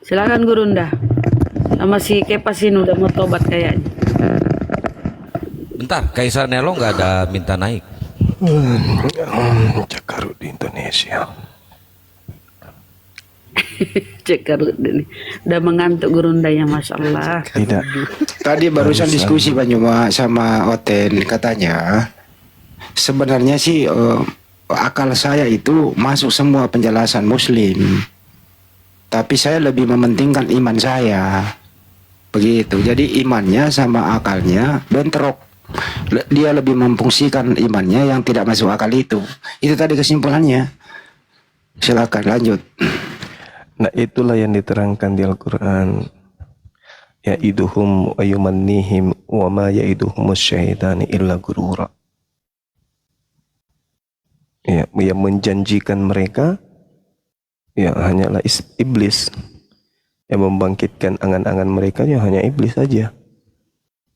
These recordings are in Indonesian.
Silakan Gurunda. Sama si Kepas ini udah mau tobat kayaknya. Bentar, Kaisar Nelo nggak ada minta naik. Cakaru di Indonesia. Cek karut ini. Udah mengantuk Gurundanya, Masya Allah. Tidak. Tadi barusan diskusi Banyuma sama Oten, katanya sebenarnya sih akal saya itu masuk semua penjelasan Muslim, tapi saya lebih mementingkan iman saya, begitu. Jadi imannya sama akalnya bentrok. Dia lebih memfungsikan imannya yang tidak masuk akal itu. Itu tadi kesimpulannya. Silakan lanjut. Nah, itulah yang diterangkan di Al-Quran. Ya'iduhum wa yumannihim wa ma ya'iduhumus syaitani illa gurura. Ya, yang menjanjikan mereka ya hanyalah iblis. Yang membangkitkan angan-angan mereka ya hanya iblis saja.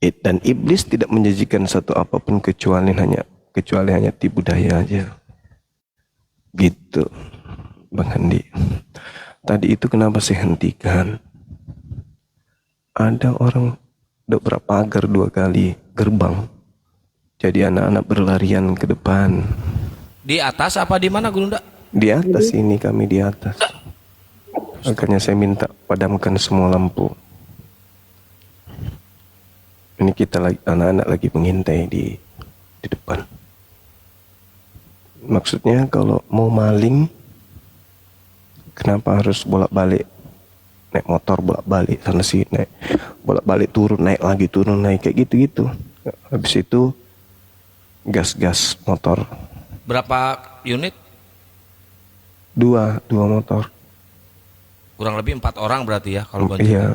Dan iblis tidak menjanjikan satu apapun kecuali hanya tipu daya aja. Gitu, Bang Handi. Tadi itu kenapa saya hentikan? Ada orang udah pagar 2 kali gerbang. Jadi anak-anak berlarian ke depan. Di atas apa di mana Gurunda? Di atas ini, kami di atas. Makanya saya minta padamkan semua lampu. Ini kita lagi, anak-anak lagi mengintai di depan. Maksudnya kalau mau maling, kenapa harus bolak-balik naik motor, bolak-balik sana sini, naik bolak-balik, turun naik lagi, turun naik, kayak gitu-gitu. Habis itu gas motor. Berapa unit? 2 motor. Kurang lebih 4 orang berarti ya kalau banjir. Iya.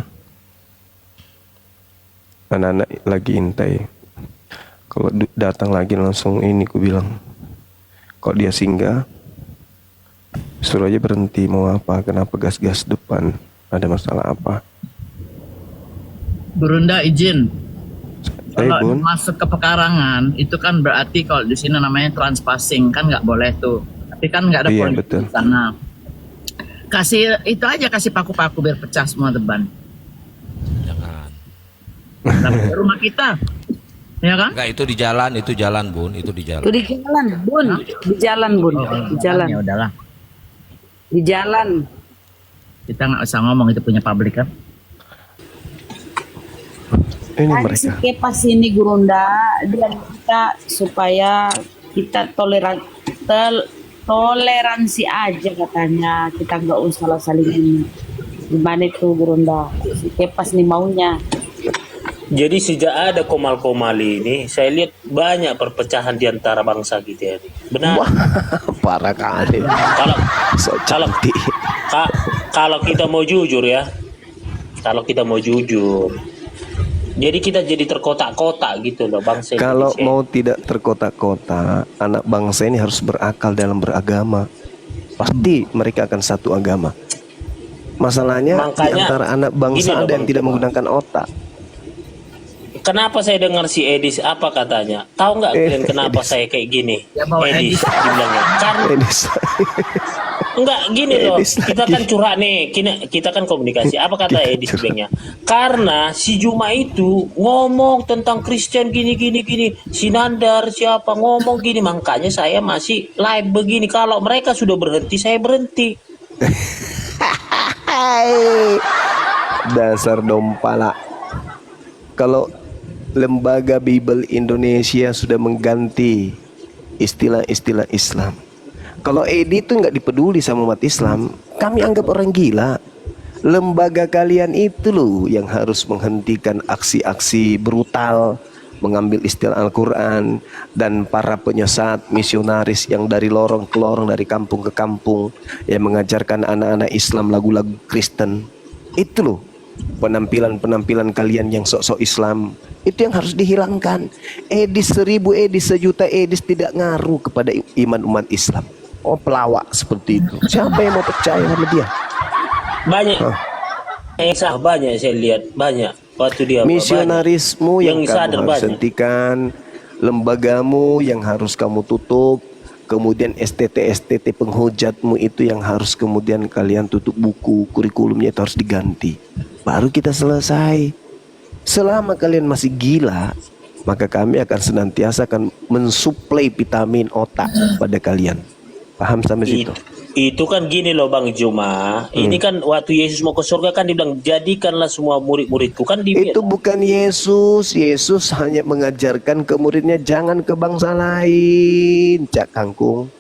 Anak-anak lagi intai. Kalau datang lagi langsung ini ku bilang. Kalau dia singgah, suruh aja berhenti. Mau apa? Kenapa gas depan? Ada masalah apa? Gurunda izin. Kalau Bun. masuk ke pekarangan itu kan berarti kalau di sini namanya transpassing, kan nggak boleh tuh. Tapi kan nggak ada Iya, polisi betul. di sana. Kasih itu aja, kasih paku-paku biar pecah semua beban. Jangan. Tapi rumah kita, ya kan? Enggak, itu di jalan Bun, itu di jalan. Itu di jalan, Bun. Di jalan, Bun. Di jalan. Ya udahlah. Di jalan. Kita nggak usah ngomong, itu punya publik kan. Ini Tadi si mereka. Kepas ini Gurunda, dia kita supaya kita toleransi aja katanya. Kita nggak usah lah saling ini. Gimana itu Gurunda? Si Kepas nih maunya. Jadi sejak ada Komal-Komal ini, saya lihat banyak perpecahan di antara bangsa kita ini. Benar. Parah kali. Kalau So kalau cantik. kalau kita mau jujur ya, kalau kita mau jujur, jadi kita jadi terkotak-kotak gitu loh bangsa Kalau Indonesia. mau tidak terkotak-kotak, anak bangsa ini harus berakal dalam beragama. Pasti mereka akan satu agama. Masalahnya di Makanya, antara anak bangsa gini loh, ada yang Bang tidak Cuma. menggunakan otak. Kenapa saya dengar si Edis apa katanya? Tahu nggak kalian kenapa Edis. saya kayak gini? Ya, bawa Edis Edis. dibilangnya. Karena Edis. enggak gini loh, Edis kita lagi. kan curhat nih, kita kan komunikasi. Apa kata Edis bilangnya? Karena si Juma itu ngomong tentang Kristen gini, si Nandar siapa ngomong gini, makanya saya masih live begini. Kalau mereka sudah berhenti, saya berhenti. Hai. Dasar dompala. Kalau Lembaga Bible Indonesia sudah mengganti istilah-istilah Islam. Kalau Edi itu nggak dipeduli sama umat Islam, kami anggap orang gila. Lembaga kalian itu loh yang harus menghentikan aksi-aksi brutal, mengambil istilah Al-Quran, dan para penyesat misionaris yang dari lorong ke lorong, dari kampung ke kampung, yang mengajarkan anak-anak Islam lagu-lagu Kristen. Itu loh penampilan kalian yang sok-sok Islam. Itu yang harus dihilangkan. Edis 1000, Edis 1.000.000 Edis tidak ngaruh kepada iman umat Islam. Oh, pelawak seperti itu. Siapa yang mau percaya sama dia? Banyak yang sah, banyak saya lihat, banyak waktu dia Misionarismu yang Yang sadar kamu harus banyak. hentikan, lembagamu yang harus kamu tutup, Kemudian STT penghujatmu itu yang harus kemudian kalian tutup buku, kurikulumnya itu harus diganti. Baru kita selesai. Selama kalian masih gila, maka kami akan senantiasa akan mensuplai vitamin otak pada kalian. Paham sampai situ? Itu kan gini loh Bang Juma. Ini kan waktu Yesus mau ke surga kan dibilang jadikanlah semua murid-muridku kan Itu bukan Yesus. Yesus hanya mengajarkan ke muridnya jangan ke bangsa lain. Cak Kangkung.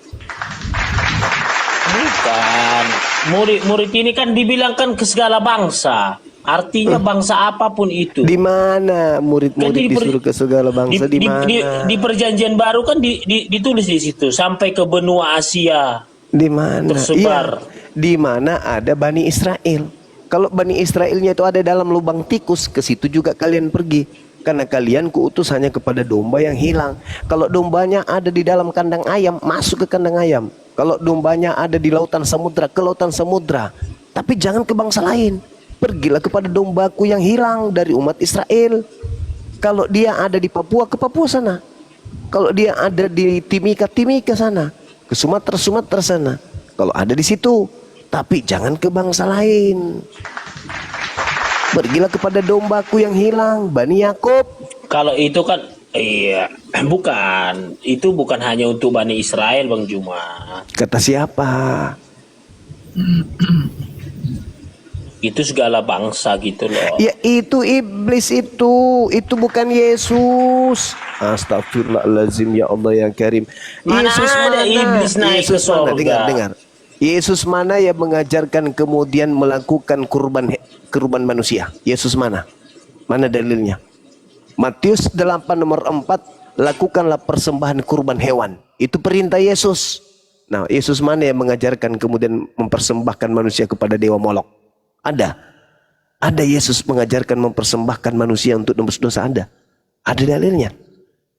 Bukan. Murid-murid ini kan dibilangkan ke segala bangsa. Artinya bangsa apapun itu. Di mana murid-murid disuruh ke segala bangsa? Di mana? Di perjanjian baru kan ditulis di situ sampai ke benua Asia. Di mana? Tersebar. Iya, di mana ada Bani Israel. Kalau Bani Israelnya itu ada dalam lubang tikus, ke situ juga kalian pergi. Karena kalian kuutus hanya kepada domba yang hilang. Kalau dombanya ada di dalam kandang ayam, masuk ke kandang ayam. Kalau dombanya ada di lautan samudra, ke lautan samudra. Tapi jangan ke bangsa lain. Pergilah kepada dombaku yang hilang dari umat Israel. Kalau dia ada di Papua, ke Papua sana. Kalau dia ada di Timika sana. Ke Sumatera sana. Kalau ada di situ, tapi jangan ke bangsa lain. Pergilah kepada dombaku yang hilang, Bani Yakub. Kalau itu kan iya, bukan. Itu bukan hanya untuk Bani Israel Bang Juma. Kata siapa? Itu segala bangsa gitu loh. Ya itu iblis itu bukan Yesus. Astagfirullahaladzim, ya Allah yang karim. Mana Yesus ada mana? iblis naik ke Yesus mana? surga? Dengar. Yesus mana yang mengajarkan kemudian melakukan kurban manusia? Yesus mana? Mana dalilnya? Matius 8 nomor 4, lakukanlah persembahan kurban hewan. Itu perintah Yesus. Nah, Yesus mana yang mengajarkan kemudian mempersembahkan manusia kepada dewa Molok? Ada. Ada Yesus mengajarkan mempersembahkan manusia untuk tembus dosa? Ada. Ada dalilnya.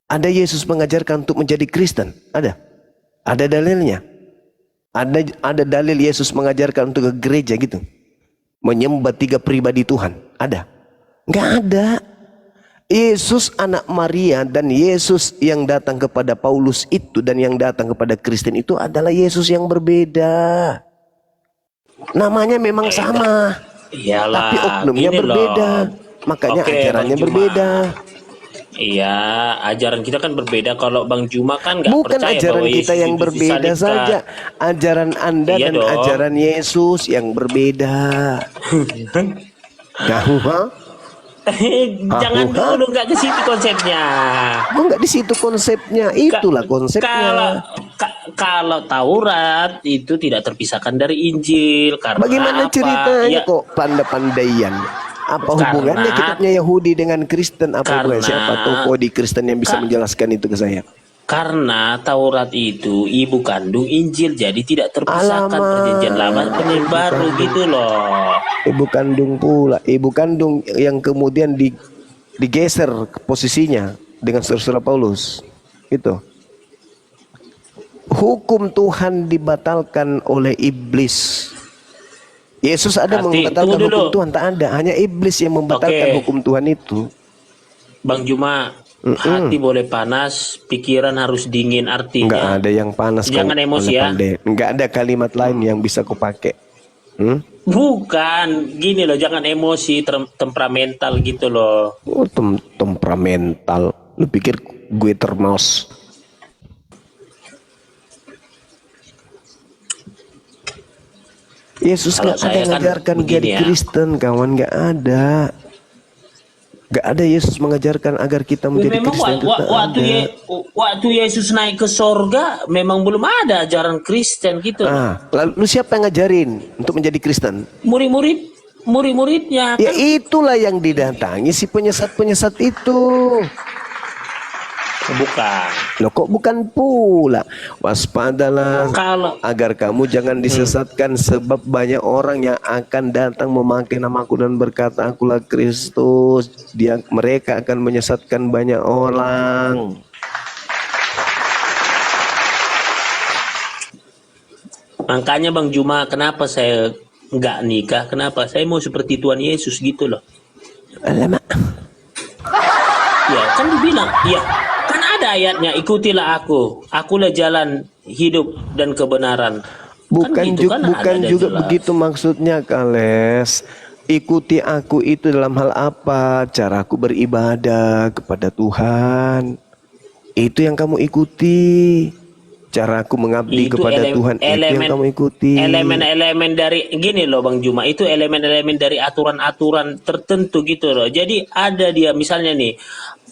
Ada Yesus mengajarkan untuk menjadi Kristen? Ada. Ada dalilnya. Ada dalil Yesus mengajarkan untuk ke gereja gitu. Menyembah 3 pribadi Tuhan? Ada. Enggak ada. Yesus anak Maria dan Yesus yang datang kepada Paulus itu dan yang datang kepada Kristen itu adalah Yesus yang berbeda. Namanya memang sama. Iyalah, tapi oknumnya gini berbeda. loh. Makanya Oke, ajarannya Bang Juma. berbeda. Iya, ajaran kita kan berbeda. Kalau Bang Juma kan nggak Bukan percaya ajaran bahwa kita Yesus yang itu berbeda disalibkan. saja. Ajaran Anda Iya dan dong. ajaran Yesus yang berbeda. Nah, Jangan dulu, nggak ke situ konsepnya. enggak di situ konsepnya. Itulah konsepnya. Kalau Taurat itu tidak terpisahkan dari Injil. Karena Bagaimana apa? ceritanya Ya, kok pandai-pandaian? Apa Karena- hubungannya kitabnya Yahudi dengan Kristen? Apa hubungannya? Karena- Siapa tokoh di Kristen yang bisa menjelaskan itu ke saya? Karena Taurat itu ibu kandung Injil, jadi tidak terpisahkan Alamak. perjanjian lama perjanjian baru gitu loh. Ibu kandung pula. Ibu kandung yang kemudian digeser ke posisinya dengan saudara Paulus. Itu. Hukum Tuhan dibatalkan oleh iblis. Yesus ada Berarti, membatalkan tunggu dulu. hukum Tuhan? Tak ada. Hanya iblis yang membatalkan Oke. hukum Tuhan itu. Bang Juma, hati boleh panas, pikiran harus dingin Enggak artinya. ada yang panas. Jangan kau emosi ya. pandai. Enggak ada kalimat lain yang bisa kau pakai. Bukan, gini loh, jangan emosi, temperamental gitu loh. Oh, temperamental. Lu pikir gue termos? Yesus Kalau nggak ada saya yang kan mengajarkan begini jadi ya. Kristen, kawan. Nggak ada. Nggak ada Yesus mengajarkan agar kita menjadi Memang Kristen. Itu tak ada. waktu Yesus naik ke sorga, memang belum ada ajaran Kristen gitu. Lalu siapa yang ngajarin untuk menjadi Kristen? Murid-muridnya Ya kan. itulah yang didatangi si penyesat-penyesat itu. Bukan. Loh kok bukan pula? Waspadalah Kalau agar kamu jangan disesatkan, sebab banyak orang yang akan datang memakai namaku dan berkata akulah Kristus. Mereka akan menyesatkan banyak orang. makanya Bang Juma, kenapa saya nggak nikah? Kenapa? Saya mau seperti Tuhan Yesus gitu loh. Alamak. Ya kan dibilang, ya kan ada ayatnya, ikutilah akulah jalan hidup dan kebenaran. Bukan gitu kan, bukan ada juga jelas. begitu maksudnya, Kales. Ikuti aku itu dalam hal apa? Caraku beribadah kepada Tuhan. Itu yang kamu ikuti. Caraku mengabdi Itu kepada Tuhan itu yang kamu ikuti. elemen-elemen dari gini loh Bang Juma, itu elemen-elemen dari aturan-aturan tertentu gitu loh. Jadi ada dia misalnya nih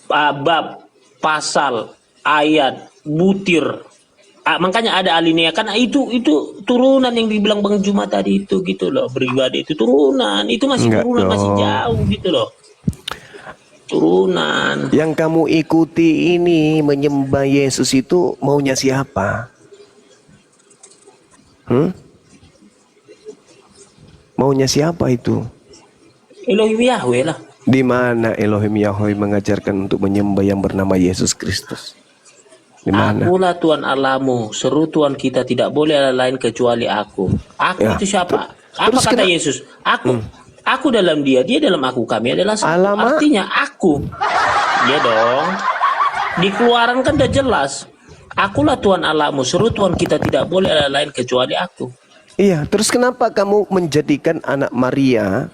bab, pasal, ayat, butir. Makanya ada alinea kan itu turunan yang dibilang Bang Juma tadi itu gitu loh. Beribadah itu turunan, itu masih Enggak turunan, masih dong. jauh gitu loh. Turunan. Yang kamu ikuti ini menyembah Yesus itu maunya siapa? Maunya siapa itu? Elohim Yahweh lah. Di mana Elohim Yahweh mengajarkan untuk menyembah yang bernama Yesus Kristus? Di mana? Akulah Tuhan Allahmu, seru Tuhan kita, tidak boleh ada lain kecuali aku. Aku Ya, itu siapa? Apa terus kata kena- Yesus? Aku dalam dia dalam aku, kami adalah satu. Alamak. Artinya aku. Dia dong. Di Keluaran kan udah jelas. Akulah Tuhan Allahmu, seru Tuhan kita, tidak boleh ada lain kecuali aku. Iya, terus kenapa kamu menjadikan anak Maria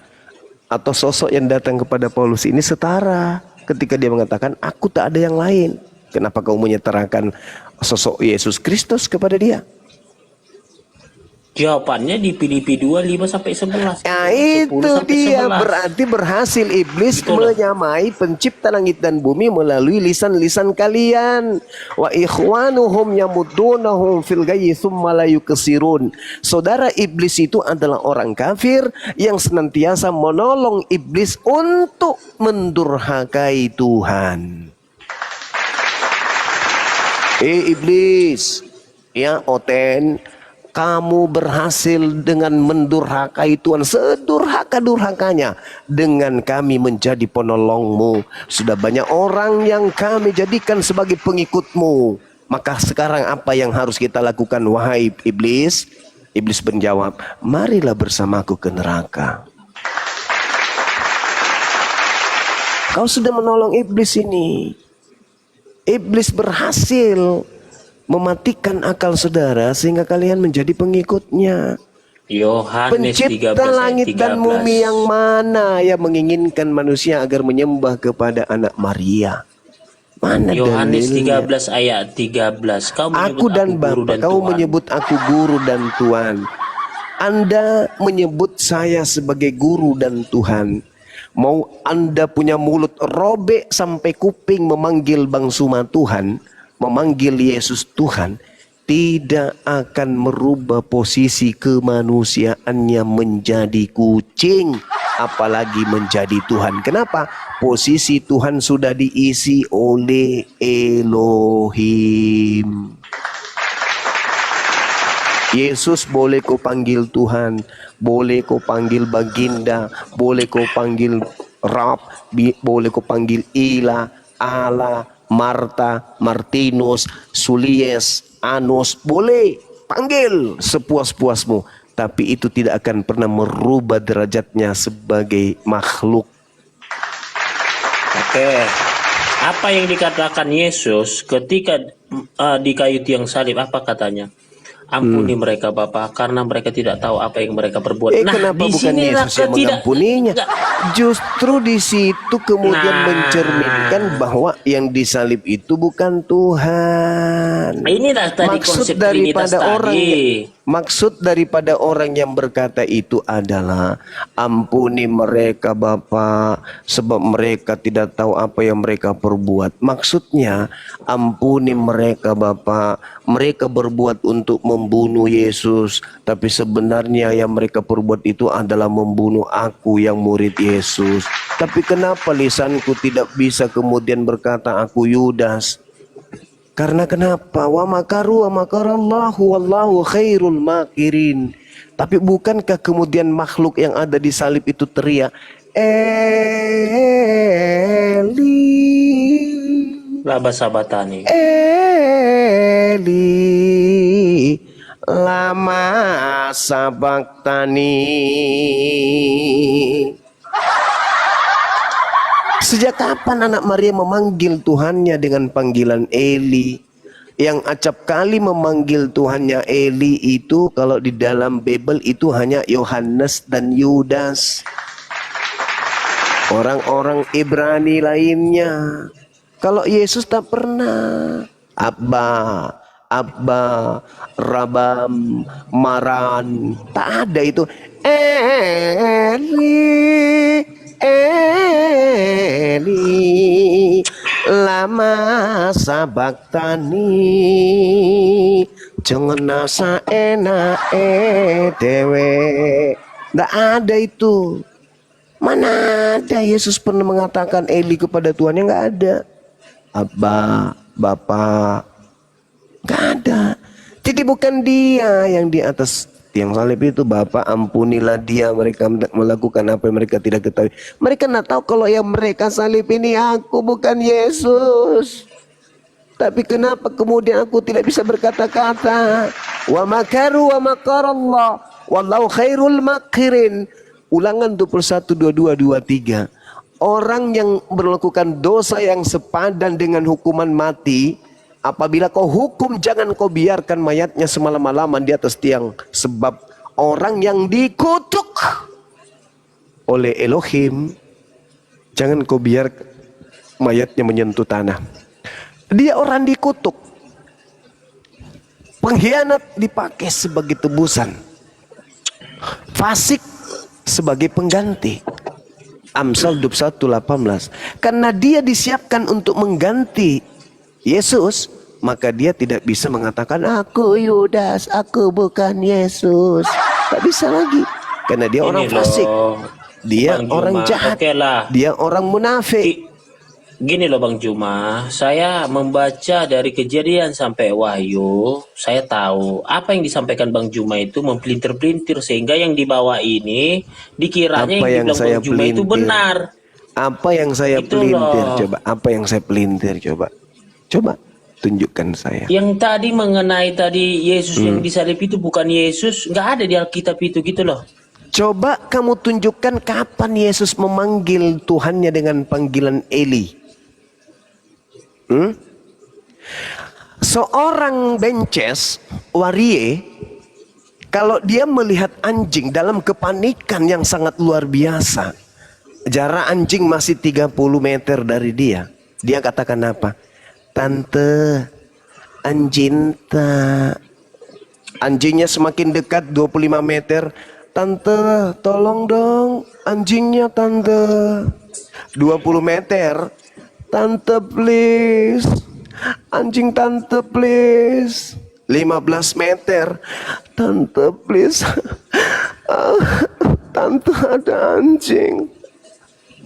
atau sosok yang datang kepada Paulus ini setara ketika dia mengatakan aku tak ada yang lain? Kenapa kamu menyetarakan sosok Yesus Kristus kepada dia? Jawabannya di Filipi 2:5-11. Ya itu 10-11. dia, berarti berhasil iblis Gitu loh. menyamai pencipta langit dan bumi melalui lisan-lisan kalian. Wa ikhwanuhum yamudunahum fil ghayyi tsumma la yukesirun. Saudara iblis itu adalah orang kafir yang senantiasa menolong iblis untuk mendurhakai Tuhan. Iblis, ya Oten, kamu berhasil dengan mendurhakai Tuhan sedurhaka-durhakanya dengan kami menjadi penolongmu. Sudah banyak orang yang kami jadikan sebagai pengikutmu. Maka sekarang apa yang harus kita lakukan wahai iblis? Iblis menjawab, marilah bersamaku ke neraka. Kau sudah menolong iblis ini. Iblis berhasil mematikan akal saudara sehingga kalian menjadi pengikutnya. Yohanes 13 Pencipta ayat langit dan 13. bumi yang mana yang menginginkan manusia agar menyembah kepada anak Maria? Mana Yohanes dalilnya? 13 ayat 13. Kau menyebut Aku dan guru Bapa, dan kau Tuhan. menyebut aku guru dan Tuhan. Anda menyebut saya sebagai guru dan Tuhan. Mau Anda punya mulut robek sampai kuping memanggil Bang Suma Tuhan, memanggil Yesus Tuhan, tidak akan merubah posisi kemanusiaannya menjadi kucing, apalagi menjadi Tuhan. Kenapa? Posisi Tuhan sudah diisi oleh Elohim. Yesus boleh kau panggil Tuhan, boleh kau panggil Baginda, boleh kau panggil Rab, boleh kau panggil Ila, Allah, Marta, Martinus, Sulies, Anus, boleh panggil sepuas-puasmu, tapi itu tidak akan pernah merubah derajatnya sebagai makhluk. Oke. Apa yang dikatakan Yesus ketika di kayu tiang salib, apa katanya? Ampuni mereka Bapa, karena mereka tidak tahu apa yang mereka perbuat. Kenapa di bukan sinilah Yesus yang ketidak- mengampuninya? Enggak. Justru di situ kemudian Nah. mencerminkan bahwa yang disalib itu bukan Tuhan. Inilah tadi konsep Trinitas tadi. Maksud daripada orang yang berkata itu adalah ampuni mereka Bapa, sebab mereka tidak tahu apa yang mereka perbuat. Maksudnya ampuni mereka Bapa, mereka berbuat untuk membunuh Yesus, tapi sebenarnya yang mereka perbuat itu adalah membunuh aku yang murid Yesus. Tapi kenapa lisanku tidak bisa kemudian berkata aku Yudas? Karena kenapa? Wa makaru wa makarallahu wallahu khairul makirin. Tapi bukankah kemudian makhluk yang ada di salib itu teriak, Eli, Laba sabatani. Eli, lama sabaktani. Sejak kapan anak Maria memanggil Tuhannya dengan panggilan Eli? Yang acap kali memanggil Tuhannya Eli itu kalau di dalam Bible itu hanya Yohanes dan Yudas. Orang-orang Ibrani lainnya. Kalau Yesus tak pernah. Abba, Rabam, Maran. Tak ada itu. Eli, Eli, lama sabaktani, jangan nasa enak dewe. Nggak ada itu. Mana ada Yesus pernah mengatakan Eli kepada Tuhan? Yang nggak ada. Abba, Bapa, nggak ada. Jadi bukan dia yang di atas tiang salib itu. Bapa, ampunilah dia, mereka melakukan apa yang mereka tidak ketahui. Mereka nggak tahu kalau yang mereka salib ini aku, bukan Yesus. Tapi kenapa kemudian aku tidak bisa berkata-kata? Wa makaru wa makarallah wallahu khairul makirin. Ulangan 21, 22, 23. Orang yang melakukan dosa yang sepadan dengan hukuman mati, apabila kau hukum, jangan kau biarkan mayatnya semalam-malaman di atas tiang. Sebab orang yang dikutuk oleh Elohim, jangan kau biar mayatnya menyentuh tanah. Dia orang dikutuk. Pengkhianat dipakai sebagai tebusan. Fasik sebagai pengganti. Amsal 21:18. Karena dia disiapkan untuk mengganti Yesus, maka dia tidak bisa mengatakan aku Yudas, aku bukan Yesus. Tak bisa lagi. Karena dia orang fasik. Dia Bang orang Juma, jahat. oke lah. Dia orang munafik. Gini loh Bang Juma, saya membaca dari Kejadian sampai Wahyu, saya tahu apa yang disampaikan Bang Juma itu mempelintir-pelintir sehingga yang dibawa ini dikiranya Apa yang yang dibilang saya Bang Juma itu pelintir? benar. Apa yang saya Itu pelintir loh. coba? Apa yang saya pelintir coba? Coba tunjukkan saya. Yang tadi mengenai tadi Yesus yang disalib itu bukan Yesus, nggak ada di Alkitab itu gitu loh. Coba kamu tunjukkan kapan Yesus memanggil Tuhannya dengan panggilan Eli. Seorang bences, warie, kalau dia melihat anjing dalam kepanikan yang sangat luar biasa, jarak anjing masih 30 meter dari dia, dia katakan apa? Tante, anjing tak. Anjingnya semakin dekat 25 meter. Tante, tolong dong anjingnya tante. 20 meter. Tante please. Anjing tante please. 15 meter. Tante please. Tante ada anjing.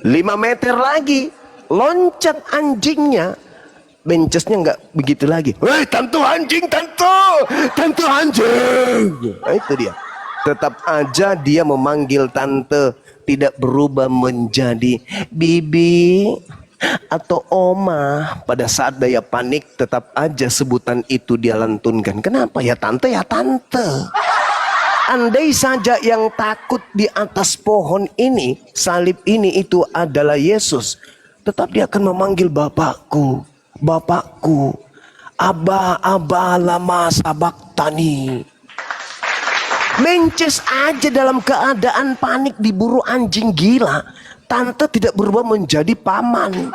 5 meter lagi. Loncat anjingnya. Bencesnya nggak begitu lagi. Woi tante anjing, tante anjing. Nah, itu dia. Tetap aja dia memanggil tante, tidak berubah menjadi bibi atau oma. Pada saat daya panik tetap aja sebutan itu dia lantunkan. Kenapa? Ya tante, ya tante. Andai saja yang takut di atas pohon ini, salib ini itu adalah Yesus, tetap dia akan memanggil Bapakku, Bapakku, Abba, Abba lama sabaktani. Mences aja dalam keadaan panik diburu anjing gila, tante tidak berubah menjadi paman.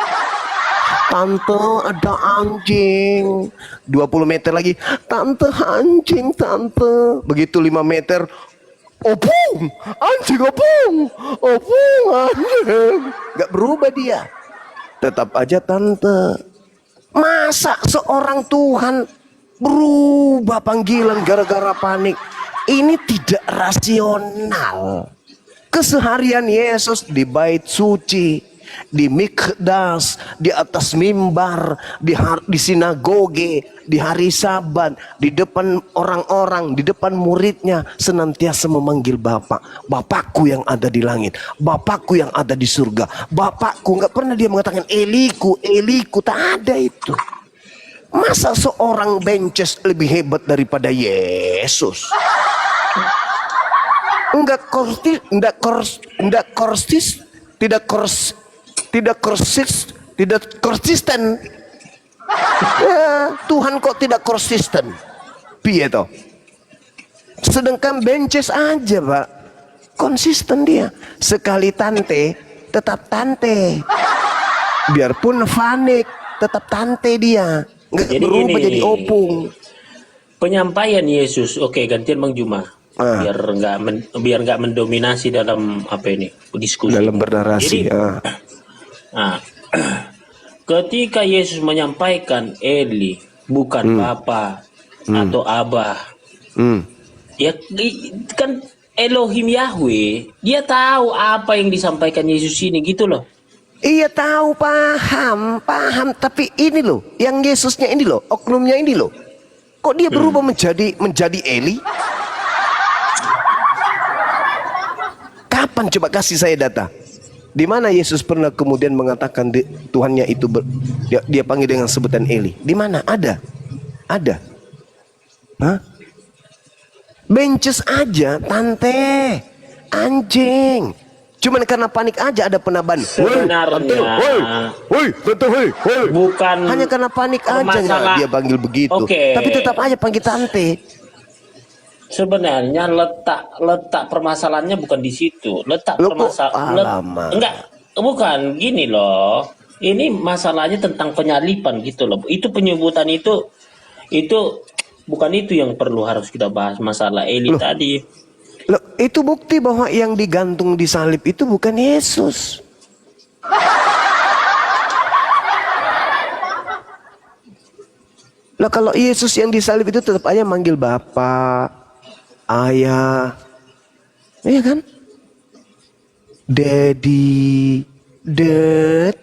Tante ada anjing. 20 meter lagi, tante anjing tante. Begitu 5 meter, opung anjing, opung anjing. Gak berubah dia, tetap aja tante. Masa seorang Tuhan berubah panggilan gara-gara panik? Ini tidak rasional. Keseharian Yesus di bait suci, di mikdas, di atas mimbar, di sinagoge, di hari Sabat, di depan orang-orang, di depan muridnya, senantiasa memanggil Bapak. Bapakku yang ada di langit, Bapakku yang ada di surga, Bapakku. Nggak pernah dia mengatakan Eliku, Eliku. Tak ada itu. Masa seorang bences lebih hebat daripada Yesus? Tidak tidak konsisten. Ya, Tuhan kok tidak konsisten? Piye toh? Sedangkan bences aja, Pak. Konsisten dia. Sekali tante, tetap tante. Biarpun panik, tetap tante dia. Nggak Jadi berubah gini, jadi opung. penyampaian Yesus, oke, gantian Bang Juma. Biar nggak mendominasi dalam apa ini diskusi. Dalam bernarasi. Jadi, nah, ketika Yesus menyampaikan Eli bukan Bapa atau Abah, ya kan Elohim Yahweh, dia tahu apa yang disampaikan Yesus ini gitu loh. Iya tahu, paham. Tapi ini loh, yang Yesusnya ini loh, oknumnya ini loh. Kok dia berubah menjadi Eli? Kapan coba kasih saya data? Di mana Yesus pernah kemudian mengatakan Tuhannya itu dia panggil dengan sebutan Eli? Di mana? Ada? Hah? Bences aja, tante, anjing. Cuman karena panik aja ada penaban. Sebenarnya bukan Hanya karena panik aja nggak dia panggil begitu. Oke. Tapi tetap aja panggil tante. Sebenarnya letak permasalahannya bukan di situ. Enggak, bukan gini loh. Ini masalahnya tentang penyalipan gitu loh. Itu penyebutan itu bukan itu yang perlu harus kita bahas, masalah Eli tadi. Loh, itu bukti bahwa yang digantung di salib itu bukan Yesus. Lah kalau Yesus yang disalib itu tetap aja manggil Bapak, Ayah, iya kan? Daddy, Dad.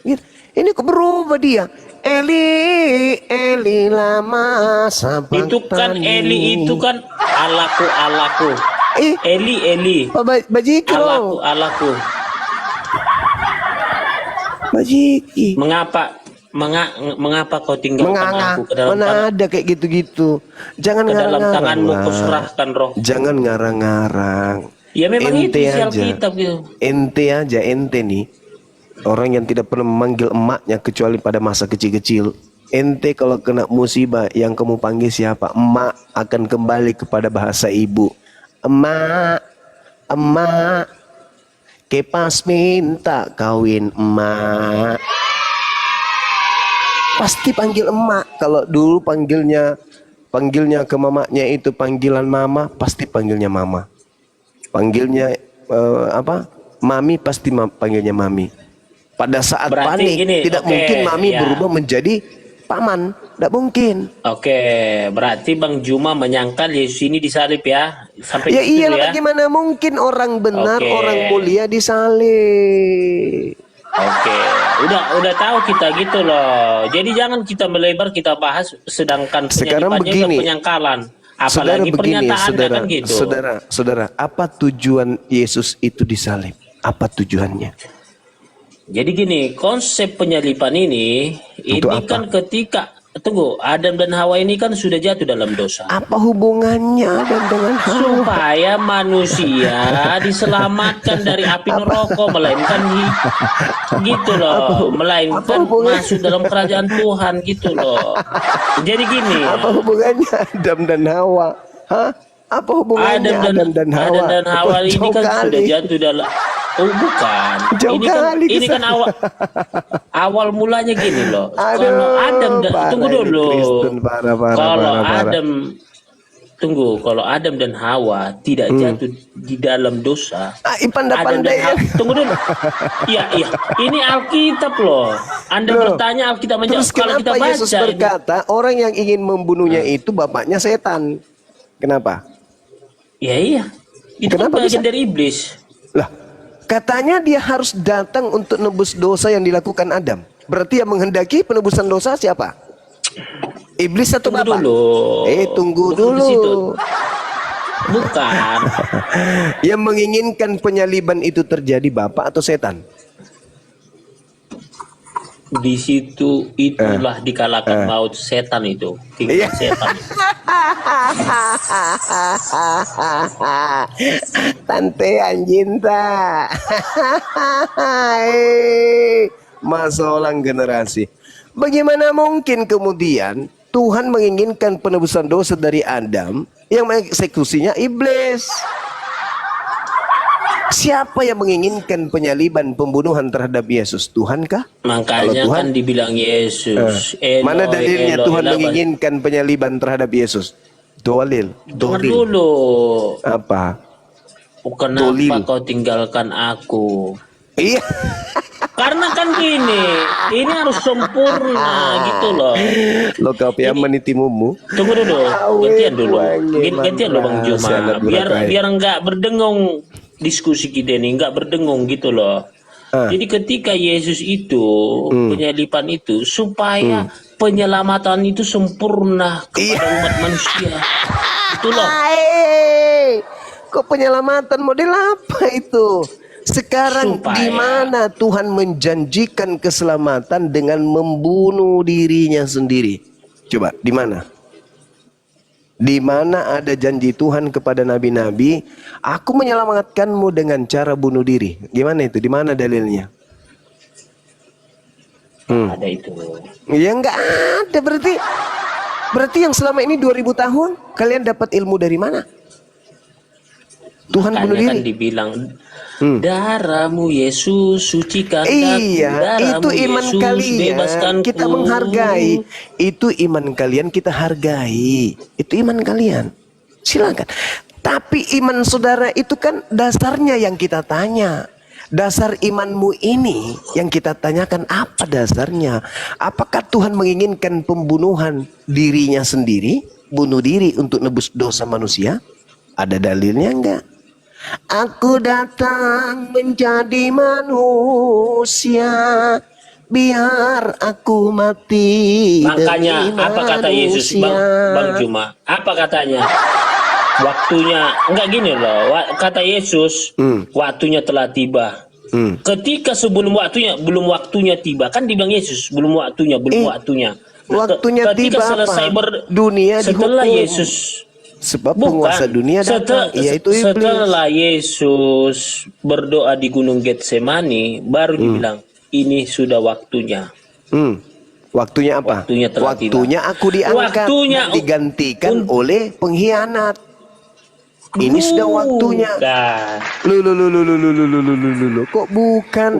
Gitu. Ini kok berubah dia? Eli lama sampai Itu kan Eli itu kan alaku. Eli. Bajiki dong. Alaku. Bajiki. Mengapa kau tinggalkan aku ke dalam Mana ada kayak gitu-gitu. Jangan ke dalam ngarang-ngarang tanganmu lah. kau serahkan roh. Jangan ngarang-ngarang. Ya memang itu isi aja. Alkitab gitu. Ente nih. Orang yang tidak pernah memanggil emaknya kecuali pada masa kecil-kecil. Ente kalau kena musibah yang kamu panggil siapa? Emak akan kembali kepada bahasa ibu. Emak. Kepas minta kawin emak. Pasti panggil emak. Kalau dulu panggilnya ke mamanya itu panggilan mama, pasti panggilnya mama. Panggilnya mami, pasti panggilnya mami. Pada saat Berarti panik gini, tidak mungkin mami berubah menjadi paman. Tidak mungkin. Oke, berarti Bang Juma menyangkal Yesus ini disalib ya. Sampai Ya situ iyalah, ya. bagaimana mungkin orang benar, Oke. orang mulia disalib. Oke, udah tahu kita gitu loh. Jadi jangan kita melebar, kita bahas sedangkan Sekarang penyalipannya begini. udah penyangkalan. Apalagi pernyataan kan gitu. Saudara, apa tujuan Yesus itu disalib? Apa tujuannya? Jadi gini, konsep penyalipan ini Untuk apa? kan ketika Adam dan Hawa ini kan sudah jatuh dalam dosa. Apa hubungannya Adam dengan Hawa? Supaya manusia diselamatkan dari api neraka, melainkan gitu loh, melainkan masuk dalam kerajaan Tuhan gitu loh. Jadi gini, Apa hubungannya Adam dan Hawa? Hah? Apa hubungannya Adam dan Hawa? Adam dan Hawa ini Jauh kan sudah kali. jatuh dalam. Oh bukan. Jauh kali Ini kan awal mulanya gini loh. Aduh, Kalau Adam parah tunggu ini dulu. Kristen, Kalau Adam dan Hawa tidak jatuh di dalam dosa. Pandai Adam dan Hawa, tunggu dulu. Iya. Ini Alkitab loh. Anda bertanya, Alkitab menjawab. Terus Kalau kita kenapa baca Yesus berkata orang yang ingin membunuhnya itu bapaknya setan? Kenapa? iya. Itu kan Kenapa bagian bisa? dari iblis. Lah, katanya dia harus datang untuk nebus dosa yang dilakukan Adam. Berarti yang menghendaki penebusan dosa siapa? Iblis atau Tunggu bapak? dulu. Tunggu Bukan di dulu. situ. Bukan. Yang menginginkan penyaliban itu terjadi bapak atau setan? Di situ itulah dikalahkan maut setan itu. Iya. Tinggal setan. Tante Anjinta. Masalah generasi. Bagaimana mungkin kemudian Tuhan menginginkan penebusan dosa dari Adam yang mengeksekusinya iblis? Siapa yang menginginkan penyaliban pembunuhan terhadap Yesus? Tuhan kah? Makanya Kalau Tuhan, kan dibilang Yesus. mana dalilnya Eloi, Tuhan lama. menginginkan penyaliban terhadap Yesus? Dalil. Dengar Dalil. dulu. Apa? Kenapa Dolil. kau tinggalkan aku? Iya. Karena kan gini, ini harus sempurna gitu loh. Lo kau menitimumu. Tunggu dulu, gantian dulu. Gantian dulu Bang Juma. Sangat Biar berakai. biar nggak berdengung diskusi kita ini, nggak berdengung gitu loh. Jadi ketika Yesus itu penyaliban itu supaya penyelamatan itu sempurna kepada umat manusia. Itu loh. Kok penyelamatan model apa itu? Sekarang Supaya- di mana Tuhan menjanjikan keselamatan dengan membunuh dirinya sendiri? Coba, di mana? Di mana ada janji Tuhan kepada nabi-nabi, aku menyelamatkanmu dengan cara bunuh diri. Gimana itu? Di mana dalilnya? Ada itu. Ya enggak ada berarti. Berarti yang selama ini 2000 tahun kalian dapat ilmu dari mana? Tuhan bunuh Makanya kan diri. dibilang darahmu Yesus sucikan Iya, itu iman kalian. Kita menghargai. Itu iman kalian kita hargai. Itu iman kalian. Silakan. Tapi iman saudara itu kan dasarnya yang kita tanya. Dasar imanmu ini yang kita tanyakan apa dasarnya? Apakah Tuhan menginginkan pembunuhan dirinya sendiri? Bunuh diri untuk nebus dosa manusia? Ada dalilnya enggak? Aku datang menjadi manusia biar aku mati. Makanya demi apa kata Yesus manusia. Bang Juma? Apa katanya? Waktunya enggak gini loh. Kata Yesus, waktunya telah tiba. Ketika sebelum belum waktunya tiba, kan dibilang Yesus belum waktunya. Waktunya ketika tiba selesai apa? Dunia setelah dihukum. Yesus Sebab penguasa dunia datang, yaitu iblis. Setelah Yesus berdoa di Gunung Getsemani, baru dibilang ini sudah waktunya. Waktunya apa? Waktunya telah tiba. Waktunya aku diangkat dan digantikan oleh pengkhianat. Ini sudah waktunya. Lu. Kok bukan?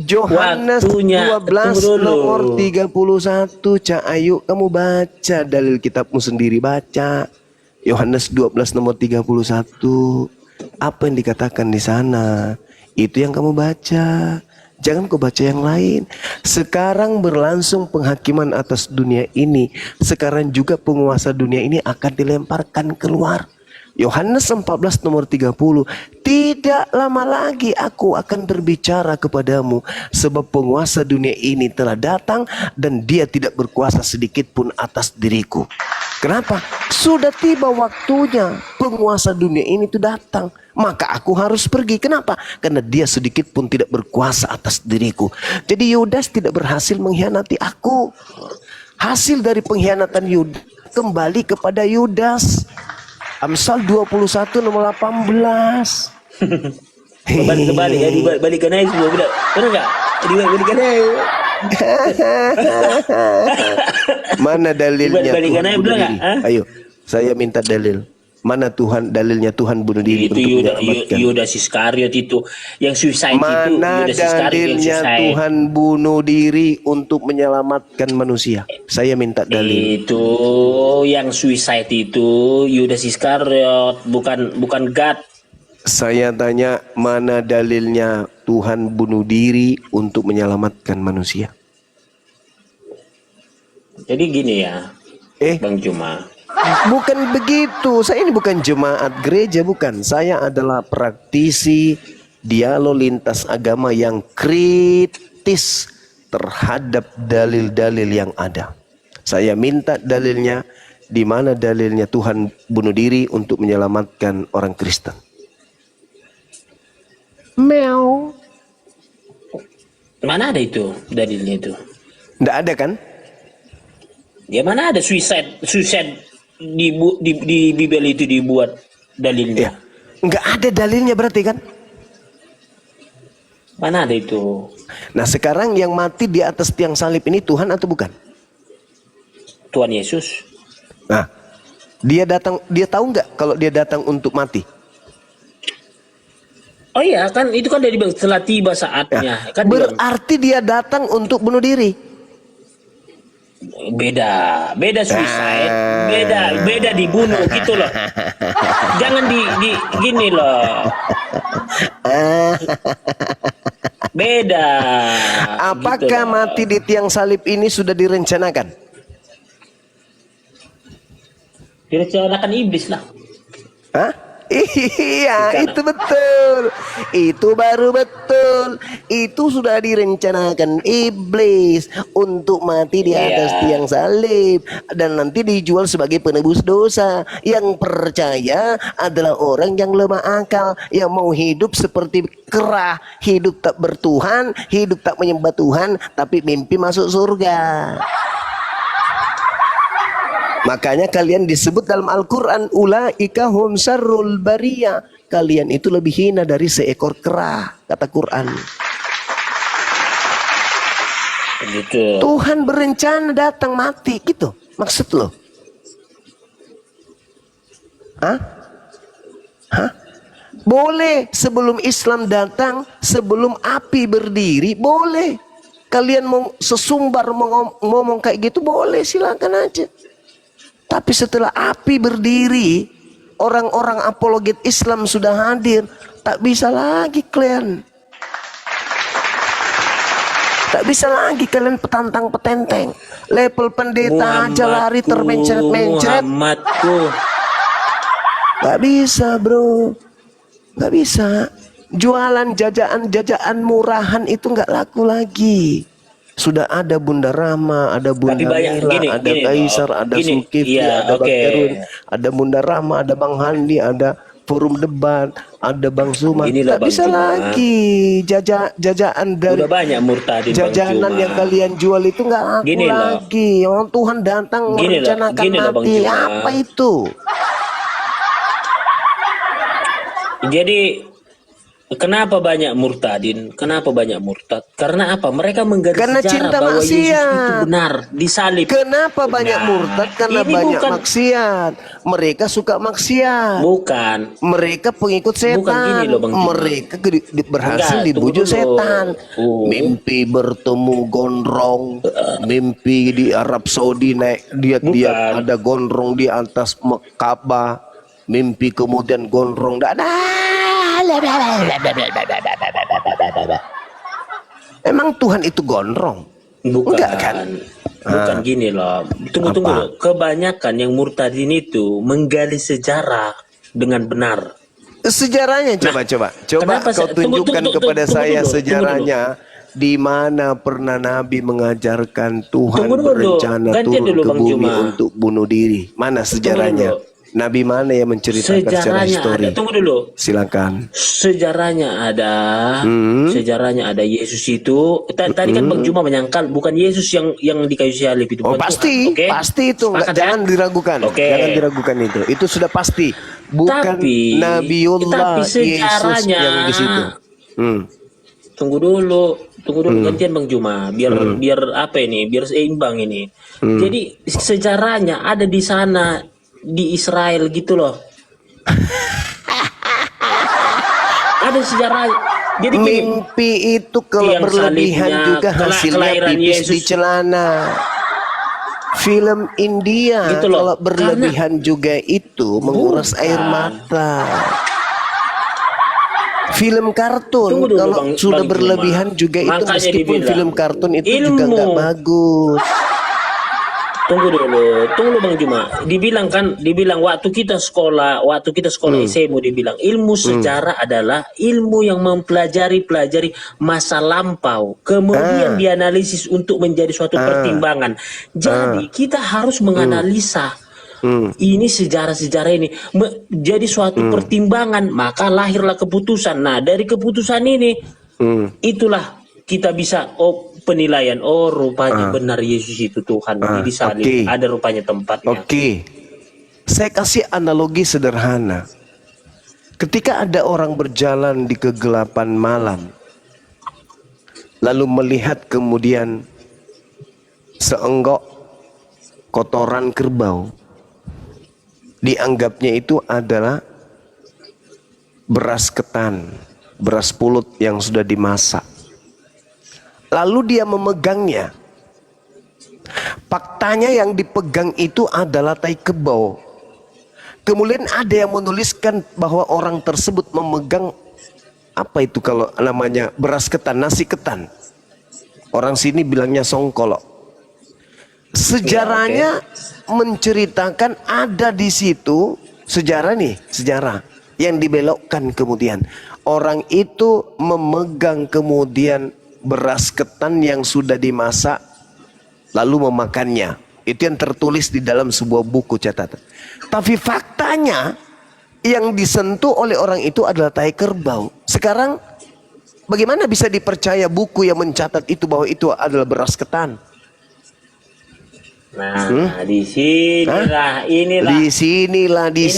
Yohanes Waktunya. 12 Tunggu dulu. nomor 31. Cak, ayo kamu baca dalil kitabmu sendiri, baca. Yohanes 12 nomor 31. Apa yang dikatakan di sana? Itu yang kamu baca. Jangan kau baca yang lain. Sekarang berlangsung penghakiman atas dunia ini. Sekarang juga penguasa dunia ini akan dilemparkan keluar. Yohanes 14 nomor 30. Tidak lama lagi aku akan berbicara kepadamu, sebab penguasa dunia ini telah datang dan dia tidak berkuasa sedikit pun atas diriku. Kenapa? Sudah tiba waktunya penguasa dunia ini itu datang. Maka aku harus pergi. Kenapa? Karena dia sedikit pun tidak berkuasa atas diriku. Jadi Yudas tidak berhasil mengkhianati aku. Hasil dari pengkhianatan Yudas kembali kepada Yudas. Amsal 21 nomor 18. Kembali ya, dibalikan aja semua budak. Benar enggak? Dibalikan aja. Mana dalilnya Dibalikan Tuhan aja bunuh benar diri? nggak? Ayo, saya minta dalil. Mana dalilnya Tuhan bunuh diri Itu untuk menyelamatkan? Yudas Iskariot itu yang suicide itu. Mana Yudas Iskariot yang dalilnya suicide. Tuhan bunuh diri untuk menyelamatkan manusia? Saya minta dalil. Itu yang suicide itu Yudas Iskariot, bukan God. Saya tanya, mana dalilnya Tuhan bunuh diri untuk menyelamatkan manusia? Jadi gini ya, Bang Juma. Bukan begitu. Saya ini bukan jemaat gereja, bukan. Saya adalah praktisi dialog lintas agama yang kritis terhadap dalil-dalil yang ada. Saya minta dalilnya. Di mana dalilnya Tuhan bunuh diri untuk menyelamatkan orang Kristen? Mana ada itu dalilnya itu? Nggak ada kan? Ya mana ada suicide di Bible itu dibuat dalilnya. Ya. Nggak ada dalilnya berarti kan? Mana ada itu? Nah sekarang yang mati di atas tiang salib ini Tuhan atau bukan? Tuhan Yesus. Nah, dia tahu nggak kalau dia datang untuk mati? Oh iya kan itu kan dari setelah tiba saatnya. Kan Berarti dia datang untuk bunuh diri. beda suicide, beda dibunuh gitu loh. Jangan di gini loh. Beda. Apakah gitu loh. mati di tiang salib ini sudah direncanakan? Direncanakan iblis lah. Hah? Iya, Bukan. itu betul. Itu baru betul. Itu sudah direncanakan iblis untuk mati di atas Iya. tiang salib dan nanti dijual sebagai penebus dosa. Yang percaya adalah orang yang lemah akal, yang mau hidup seperti kera, hidup tak bertuhan, hidup tak menyembah Tuhan, tapi mimpi masuk surga. Makanya kalian disebut dalam Al-Quran ulaika hum syarrul bariyah. Kalian itu lebih hina dari seekor kera, kata Quran. Gitu. Tuhan berencana datang mati gitu. Maksud lo? Hah? Hah? Boleh sebelum Islam datang, sebelum api berdiri, boleh. Kalian mau sesumbar ngomong kayak gitu, boleh, silakan aja. Tapi setelah api berdiri, orang-orang apologet Islam sudah hadir, tak bisa lagi kalian. Tak bisa lagi kalian petantang petenteng. Level pendeta aja lari termencret-mencret. Muhammadku. Gak bisa bro, gak bisa. Jualan jajaan murahan itu gak laku lagi. Sudah ada Bunda Rama, ada Bunda Mila, ada Kaisar, ada Zulkifli, ada Bang Erwin, ada Bunda Rama, ada Bang Handi, ada Forum Debat, ada Bang Zuma. Inilah Tak Bang bisa Zuma. lagi jajaan dari Udah banyak murtadin Bang jajanan Zuma. yang kalian jual itu nggak laku Gini loh. lagi. Orang Tuhan datang Gini loh, merencanakan gini loh, Bang mati. Zuma. Apa itu? Jadi kenapa banyak murtadin? Kenapa banyak murtad? Karena apa? Mereka menggaris Karena sejarah cinta bahwa Yesus maksiat. itu benar disalib. Kenapa banyak Nah, murtad? Karena ini banyak bukan- maksiat. Mereka suka maksiat. Bukan. Mereka pengikut setan. Bukan gini loh, Bang Juma. Mereka berhasil Enggak, dibujuk tunggu dulu. setan. Oh. Mimpi bertemu gondrong. Mimpi di Arab Saudi naik dia Bukan. ada gondrong di atas Ka'bah. Mimpi kemudian gondrong ada. Emang Tuhan itu gondrong? Bukan. Enggak kan? Bukan gini loh. Tunggu Apa? loh. Kebanyakan yang murtadin itu menggali sejarah dengan benar. Sejarahnya coba kenapa kau tunjukkan kepada saya sejarahnya di mana pernah Nabi mengajarkan Tuhan Tunggu dulu. berencana Gantian turun dulu, ke Bang bumi Juma. untuk bunuh diri. Mana sejarahnya? dulu. Nabi mana yang menceritakan secara Sejarahnya histori? ada. Tunggu dulu. Silakan. Sejarahnya ada. Hmm. Sejarahnya ada. Yesus itu tadi kan Bang Juma menyangkal bukan Yesus yang di kayu salib itu. Oh bukan pasti, Tuhan. Oke? pasti itu. Sepakat, Jangan kan? diragukan. Oke. Jangan diragukan itu. Itu sudah pasti. Bukan Tapi Nabiullah Yesus sejarahnya yang di situ. Tunggu dulu gantian Bang Juma biar apa ini biar seimbang ini. Jadi sejarahnya ada di sana di Israel gitu loh. Ada sejarah. Jadi gini, Mimpi itu kalau Tiang berlebihan salibnya, juga hasilnya kelahiran pipis Yesus. di celana. Film India Gitu loh, kalau berlebihan juga itu menguras Bukan. air mata. Film kartun Tunggu dulu, kalau Bang- sudah Bang Juma. berlebihan juga itu Makanya meskipun dibilang, film kartun itu juga ilmu. nggak bagus. tunggu dulu Bang Juma. Dibilang waktu kita sekolah SMU dibilang ilmu sejarah adalah ilmu yang pelajari masa lampau, kemudian dianalisis untuk menjadi suatu pertimbangan. Jadi kita harus menganalisa ini sejarah ini jadi suatu pertimbangan, maka lahirlah keputusan. Nah, dari keputusan ini itulah kita bisa penilaian, oh rupanya benar Yesus itu Tuhan, disalib, oke. ada rupanya tempatnya. Oke. Saya kasih analogi sederhana. Ketika ada orang berjalan di kegelapan malam, lalu melihat kemudian seenggok kotoran kerbau, dianggapnya itu adalah beras ketan, beras pulut yang sudah dimasak. Lalu dia memegangnya. Faktanya yang dipegang itu adalah tai kerbau. Kemudian ada yang menuliskan bahwa orang tersebut memegang apa itu kalau namanya beras ketan, nasi ketan. Orang sini bilangnya songkolok. Sejarahnya menceritakan ada di situ sejarah yang dibelokkan kemudian. Orang itu memegang kemudian beras ketan yang sudah dimasak lalu memakannya. Itu yang tertulis di dalam sebuah buku catatan. Tapi faktanya yang disentuh oleh orang itu adalah tai kerbau. Sekarang bagaimana bisa dipercaya buku yang mencatat itu bahwa itu adalah beras ketan? Nah, di sinilah, inilah. Di sinilah. Di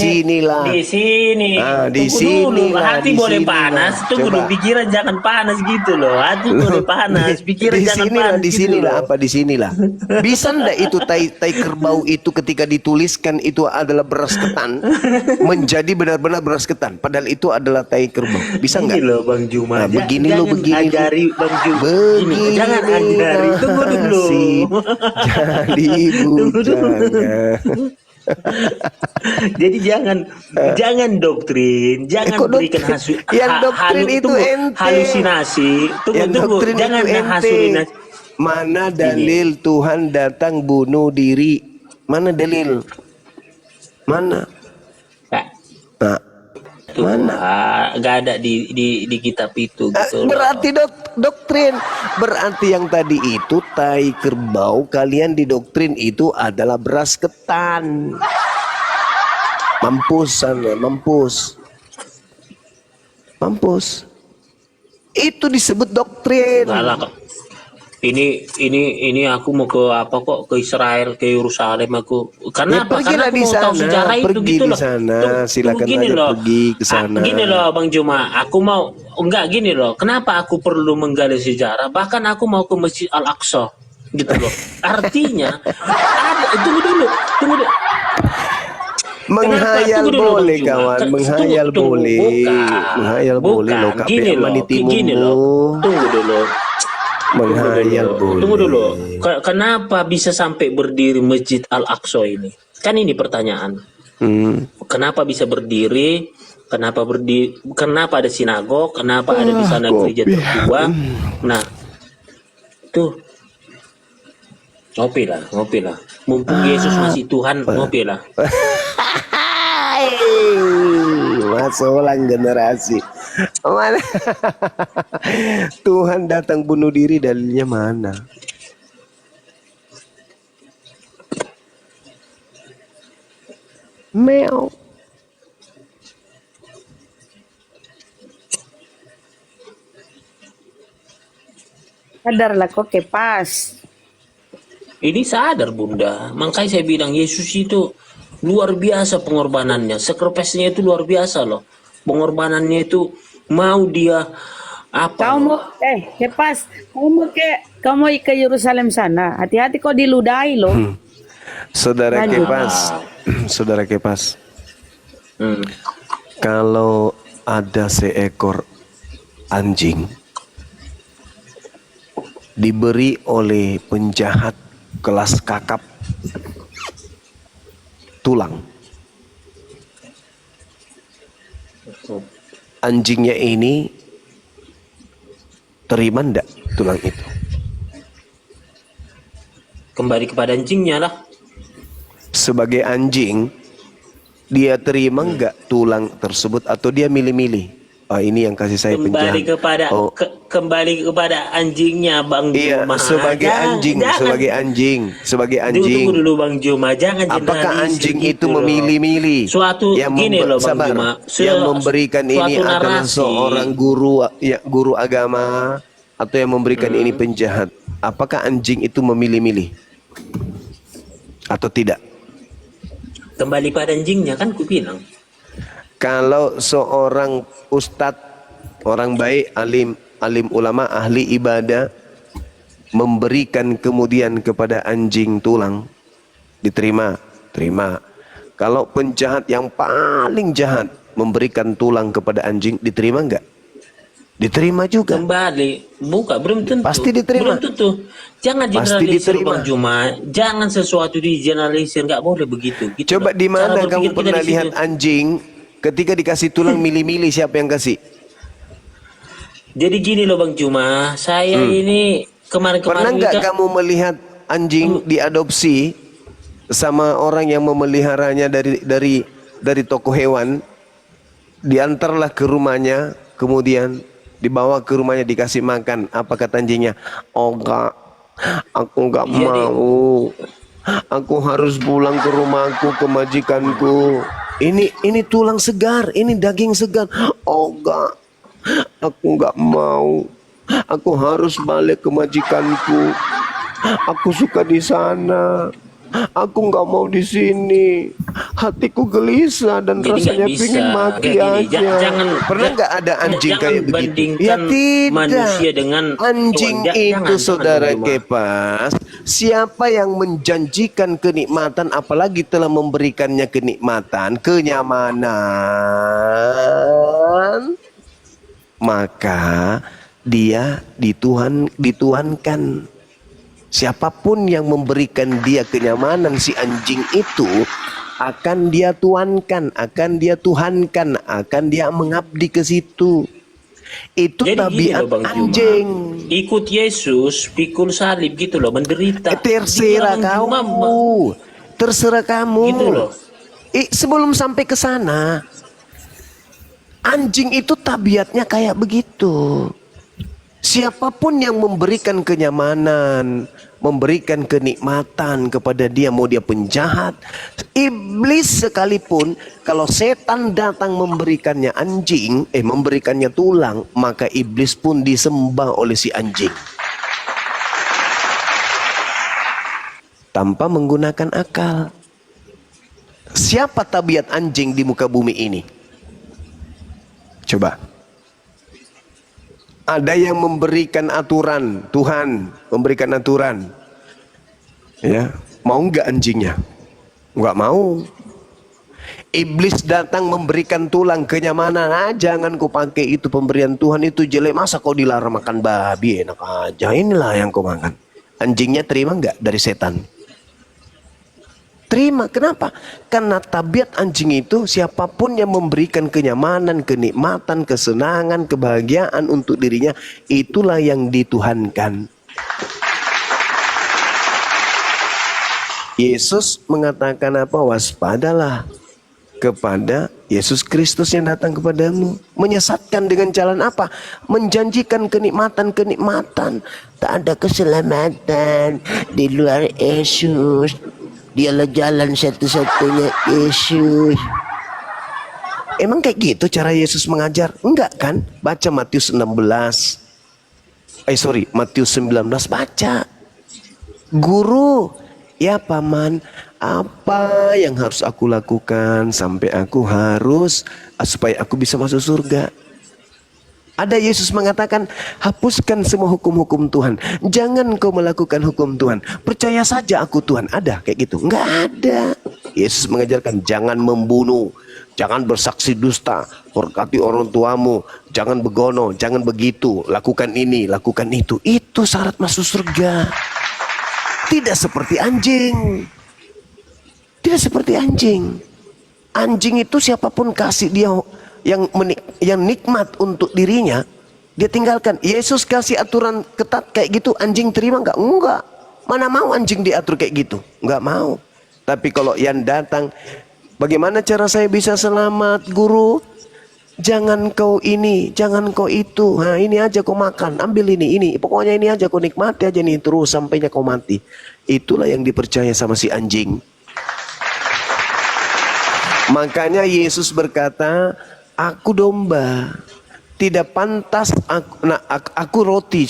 sini. Ah, di Tunggu dulu, sinilah, hati di boleh sinilah. panas. Tunggu Coba. dulu, pikiran jangan panas gitu loh. Hati boleh panas, pikiran jangan panas Di gitu sinilah loh. apa di sinilah. Bisa ndak itu tai kerbau itu ketika dituliskan itu adalah beras ketan menjadi benar-benar beras ketan padahal itu adalah tai kerbau. Bisa Ini nggak? loh Bang Juma. Nah, begini loh, Jangan begini loh. ajari Bang Juma. Begini Gini, jangan ajari. Tunggu dulu. Jadi jangan. Jadi jangan doktrin, jangan kok berikan doktrin? Yang doktrin itu ente. halusinasi. Yang Tunggu, doktrin jangan itu ente. halusinasi. Mana dalil Tuhan datang bunuh diri? Mana dalil? Mana? Nah, Tuh, gak ada di kitab itu gitu loh. berarti doktrin. Berarti yang tadi itu tai kerbau, kalian didoktrin itu adalah beras ketan. Mampus sana, mampus. Itu disebut doktrin. Enggak lah, Kak. Ini aku mau ke apa kok, ke Israel, ke Yerusalem aku. Karena Ya, apa? Karena pergilah aku di mau tahu sana, sejarah itu pergi gitu di loh. sana, silakan gini aja loh. pergi ke sana. Gini loh Bang Juma, aku mau enggak gini loh. Kenapa aku perlu menggali sejarah? Bahkan aku mau ke Masjid Al-Aqsa gitu loh. Artinya tunggu dulu. Menghayal Tunggu dulu, boleh Bang Juma. kawan, menghayal Tunggu, boleh. Menghayal boleh loh, Gini loh, gini loh. Tunggu dulu. Menghayal boleh. Tunggu dulu. Kenapa bisa sampai berdiri Masjid Al-Aqsa ini? Kan ini pertanyaan. Kenapa bisa berdiri? Kenapa ada sinagog? Kenapa ada di sana gereja tertua? Nah, tuh. Ngopi lah. Mumpung Yesus masih Tuhan, ngopi lah. Masuk ulang generasi. Mana? Tuhan datang bunuh diri, dalilnya mana? Meow. Sadarlah kok kepas. Ini sadar Bunda, makanya saya bilang Yesus itu luar biasa pengorbanannya, sacrifice-nya itu luar biasa loh. Pengorbanannya itu mau dia apa? Kamu kepas, kamu ke Yerusalem sana. Hati-hati kok diludahi loh. Saudara Lanjut. Kepas. Kalau ada seekor anjing diberi oleh penjahat kelas kakap tulang, anjingnya ini terima ndak tulang itu? Kembali kepada anjingnya lah. Sebagai anjing, dia terima nggak tulang tersebut atau dia milih-milih? Oh, ini yang kasih saya penjahat. Kembali kepada anjingnya Bang Iya, Juma. sebagai anjing. Tunggu dulu Bang Juma, jangan Apakah generalisir anjing gitu itu loh. memilih-milih? Suatu gini loh Bang Juma. Yang memberikan ini suatu adalah narasi. seorang guru agama atau yang memberikan ini penjahat, apakah anjing itu memilih-milih atau tidak? Kembali pada anjingnya kan ku bilang. Kalau seorang ustadz, orang baik, alim ulama, ahli ibadah, memberikan kemudian kepada anjing tulang, diterima, terima. Kalau penjahat yang paling jahat memberikan tulang kepada anjing, diterima enggak? Diterima juga. Kembali, belum tentu. Pasti diterima. Belum tentu. Jangan Pasti generalisir diterima. Bang Juma. Jangan sesuatu di generalisir, nggak boleh begitu. Gitu Coba loh. di mana Cara kamu berpikir kita pernah di situ. lihat anjing ketika dikasih tulang milih-milih siapa yang kasih? Jadi gini loh Bang Juma, saya ini Pernah kemarin-kemarin nggak kan- kamu melihat anjing diadopsi sama orang yang memeliharanya dari toko hewan, diantarlah ke rumahnya, kemudian dibawa ke rumahnya dikasih makan. Apa kata anjingnya? Oh enggak, aku enggak mau. Aku harus pulang ke rumahku, ke majikanku. Ini tulang segar, ini daging segar. Oh enggak, aku enggak mau. Aku harus balik ke majikanku. Aku suka di sana. Aku nggak mau di sini. Hatiku gelisah dan Jadi rasanya nggak bisa. pingin mati Kayak gini, aja. Pernah nggak ada anjing jangan kayak begitu? bandingkan Ya tidak. manusia dengan Anjing hewan. itu Jangan, saudara Bang Juma. Kepas, siapa yang menjanjikan kenikmatan, apalagi telah memberikannya kenikmatan, kenyamanan, maka dia dituhankan. Siapapun yang memberikan dia kenyamanan, si anjing itu akan dia tuankan, akan dia tuhankan, akan dia mengabdi ke situ. Itu Jadi gini tabiat loh Bang Juma, anjing. ikut Yesus, pikul salib gitu loh, menderita. Terserah Gitu loh, Bang Juma. kamu, terserah kamu. Gitu loh. Sebelum sampai ke sana, anjing itu tabiatnya kayak begitu. Siapapun yang memberikan kenyamanan, memberikan kenikmatan kepada dia, mau dia penjahat, iblis sekalipun, kalau setan datang memberikannya anjing, memberikannya tulang, maka iblis pun disembah oleh si anjing. Tanpa menggunakan akal. Siapa tabiat anjing di muka bumi ini? Coba. Ada yang memberikan aturan, Tuhan memberikan aturan. Ya, mau enggak anjingnya? Enggak mau. Iblis datang memberikan tulang, kenyamanan. Jangan kau pakai itu, pemberian Tuhan itu jelek. Masa kau dilarang makan babi, enak aja. Inilah yang kau makan. Anjingnya terima enggak dari setan? Terima. Kenapa? Karena tabiat anjing itu, siapapun yang memberikan kenyamanan, kenikmatan, kesenangan, kebahagiaan untuk dirinya, itulah yang dituhankan. Yesus mengatakan apa? Waspadalah kepada Yesus Kristus yang datang kepadamu. Menyesatkan dengan jalan apa? Menjanjikan kenikmatan-kenikmatan. Tak ada keselamatan di luar Yesus. Dialah jalan satu-satunya Yesus. Emang kayak gitu cara Yesus mengajar? Enggak kan? Baca Matius 16. Matius 19 baca. Guru, ya paman, apa yang harus aku lakukan sampai aku supaya aku bisa masuk surga? Ada Yesus mengatakan, hapuskan semua hukum-hukum Tuhan. Jangan kau melakukan hukum Tuhan. Percaya saja aku Tuhan. Ada kayak gitu? Enggak ada. Yesus mengajarkan jangan membunuh, jangan bersaksi dusta, hormati orang tuamu, jangan begono, jangan begitu, lakukan ini, lakukan itu. Itu syarat masuk surga. Tidak seperti anjing. Tidak seperti anjing. Anjing itu siapapun kasih dia yang nikmat untuk dirinya, dia tinggalkan. Yesus kasih aturan ketat kayak gitu, anjing terima enggak? Enggak. Mana mau anjing diatur kayak gitu? Enggak mau. Tapi kalau yang datang, bagaimana cara saya bisa selamat, guru? Jangan kau ini, jangan kau itu. Nah, ini aja kau makan, ambil ini. Pokoknya ini aja kau nikmati aja nih terus sampainya kau mati. Itulah yang dipercaya sama si anjing. Makanya Yesus berkata, aku domba. tidak pantas aku roti,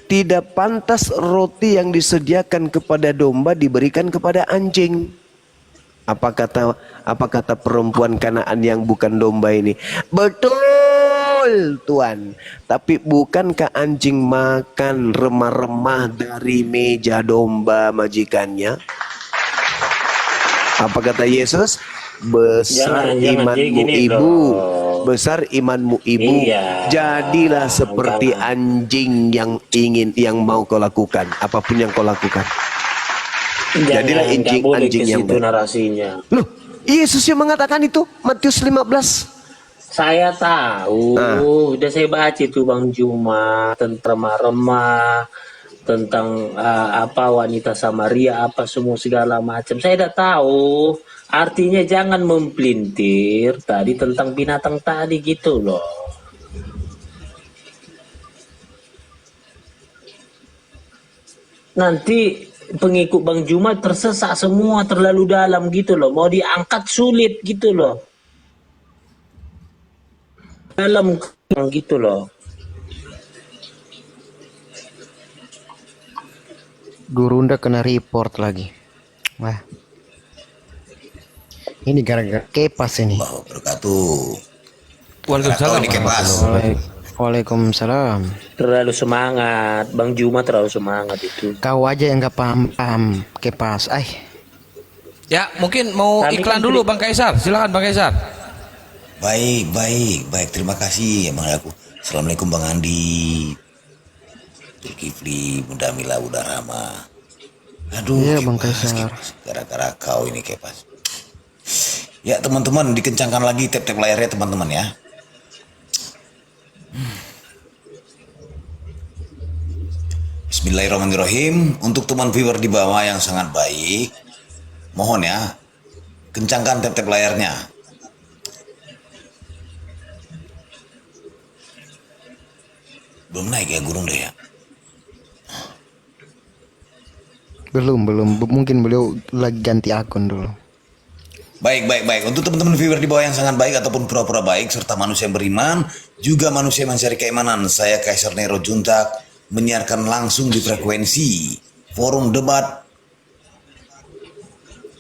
tidak pantas roti yang disediakan kepada domba diberikan kepada anjing. Apa kata perempuan Kanaan yang bukan domba ini? Betul, Tuan. Tapi bukankah anjing makan remah-remah dari meja domba majikannya? Apa kata Yesus? Besar imanmu ibu, besar imanmu ibu. Iya. Jadilah seperti anjing yang mau kau lakukan, apapun yang kau lakukan. Jadilah anjing yang itu narasinya. Loh, Yesus yang mengatakan itu, Matius 15. Saya tahu, udah saya baca itu Bang Juma tentang remah, tentang wanita Samaria, apa semua segala macam. Saya udah tahu. Artinya jangan mempelintir tadi tentang binatang tadi gitu loh. Nanti pengikut Bang Juma tersesat semua, terlalu dalam gitu loh. Mau diangkat sulit gitu loh. Dalam gitu loh. Gurunda kena report lagi. Wah. Ini gara-gara Kepas ini. Wabarakatuh. Waalaikumsalam. Ini Kepas. Waalaikumsalam. Terlalu semangat, Bang Juma terlalu semangat itu. Kau aja yang gak paham Kepas. Ya, mungkin mau Kami iklan kan dulu Bang Kaisar. Silakan Bang Kaisar. Baik. Terima kasih Bang aku. Assalamualaikum Bang Andi. Zulkifli, Bunda Mila, Bunda Rama. Aduh, Iya, Kepas, Bang Kaisar. Kepas. Gara-gara kau ini Kepas. Ya teman-teman, dikencangkan lagi tap-tap layarnya teman-teman ya. Bismillahirrahmanirrahim. Untuk teman viewer di bawah yang sangat baik, mohon ya, kencangkan tap-tap layarnya. Belum naik ya Gurung deh ya. Belum. Mungkin beliau lagi ganti akun dulu. Baik. Untuk teman-teman viewer di bawah yang sangat baik ataupun pura-pura baik serta manusia yang beriman, juga manusia yang mencari keimanan, saya Kaisar Nero Juntak menyiarkan langsung di frekuensi forum debat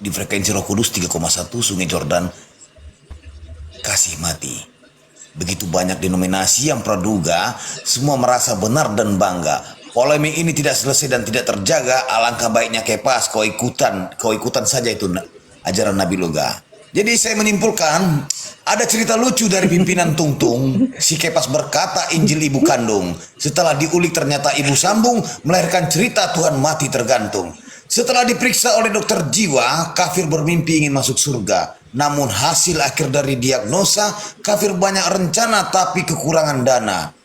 di frekuensi Roh Kudus 3,1 Sungai Jordan kasih mati. Begitu banyak denominasi yang praduga, semua merasa benar dan bangga. Polemik ini tidak selesai dan tidak terjaga. Alangkah baiknya Kepas kau ikutan saja itu ajaran Nabi Loga. Jadi saya menyimpulkan ada cerita lucu dari pimpinan Tungtung. Si Kepas berkata Injil ibu kandung. Setelah diulik ternyata ibu sambung melahirkan cerita Tuhan mati tergantung. Setelah diperiksa oleh dokter jiwa, kafir bermimpi ingin masuk surga. Namun hasil akhir dari diagnosa, kafir banyak rencana tapi kekurangan dana.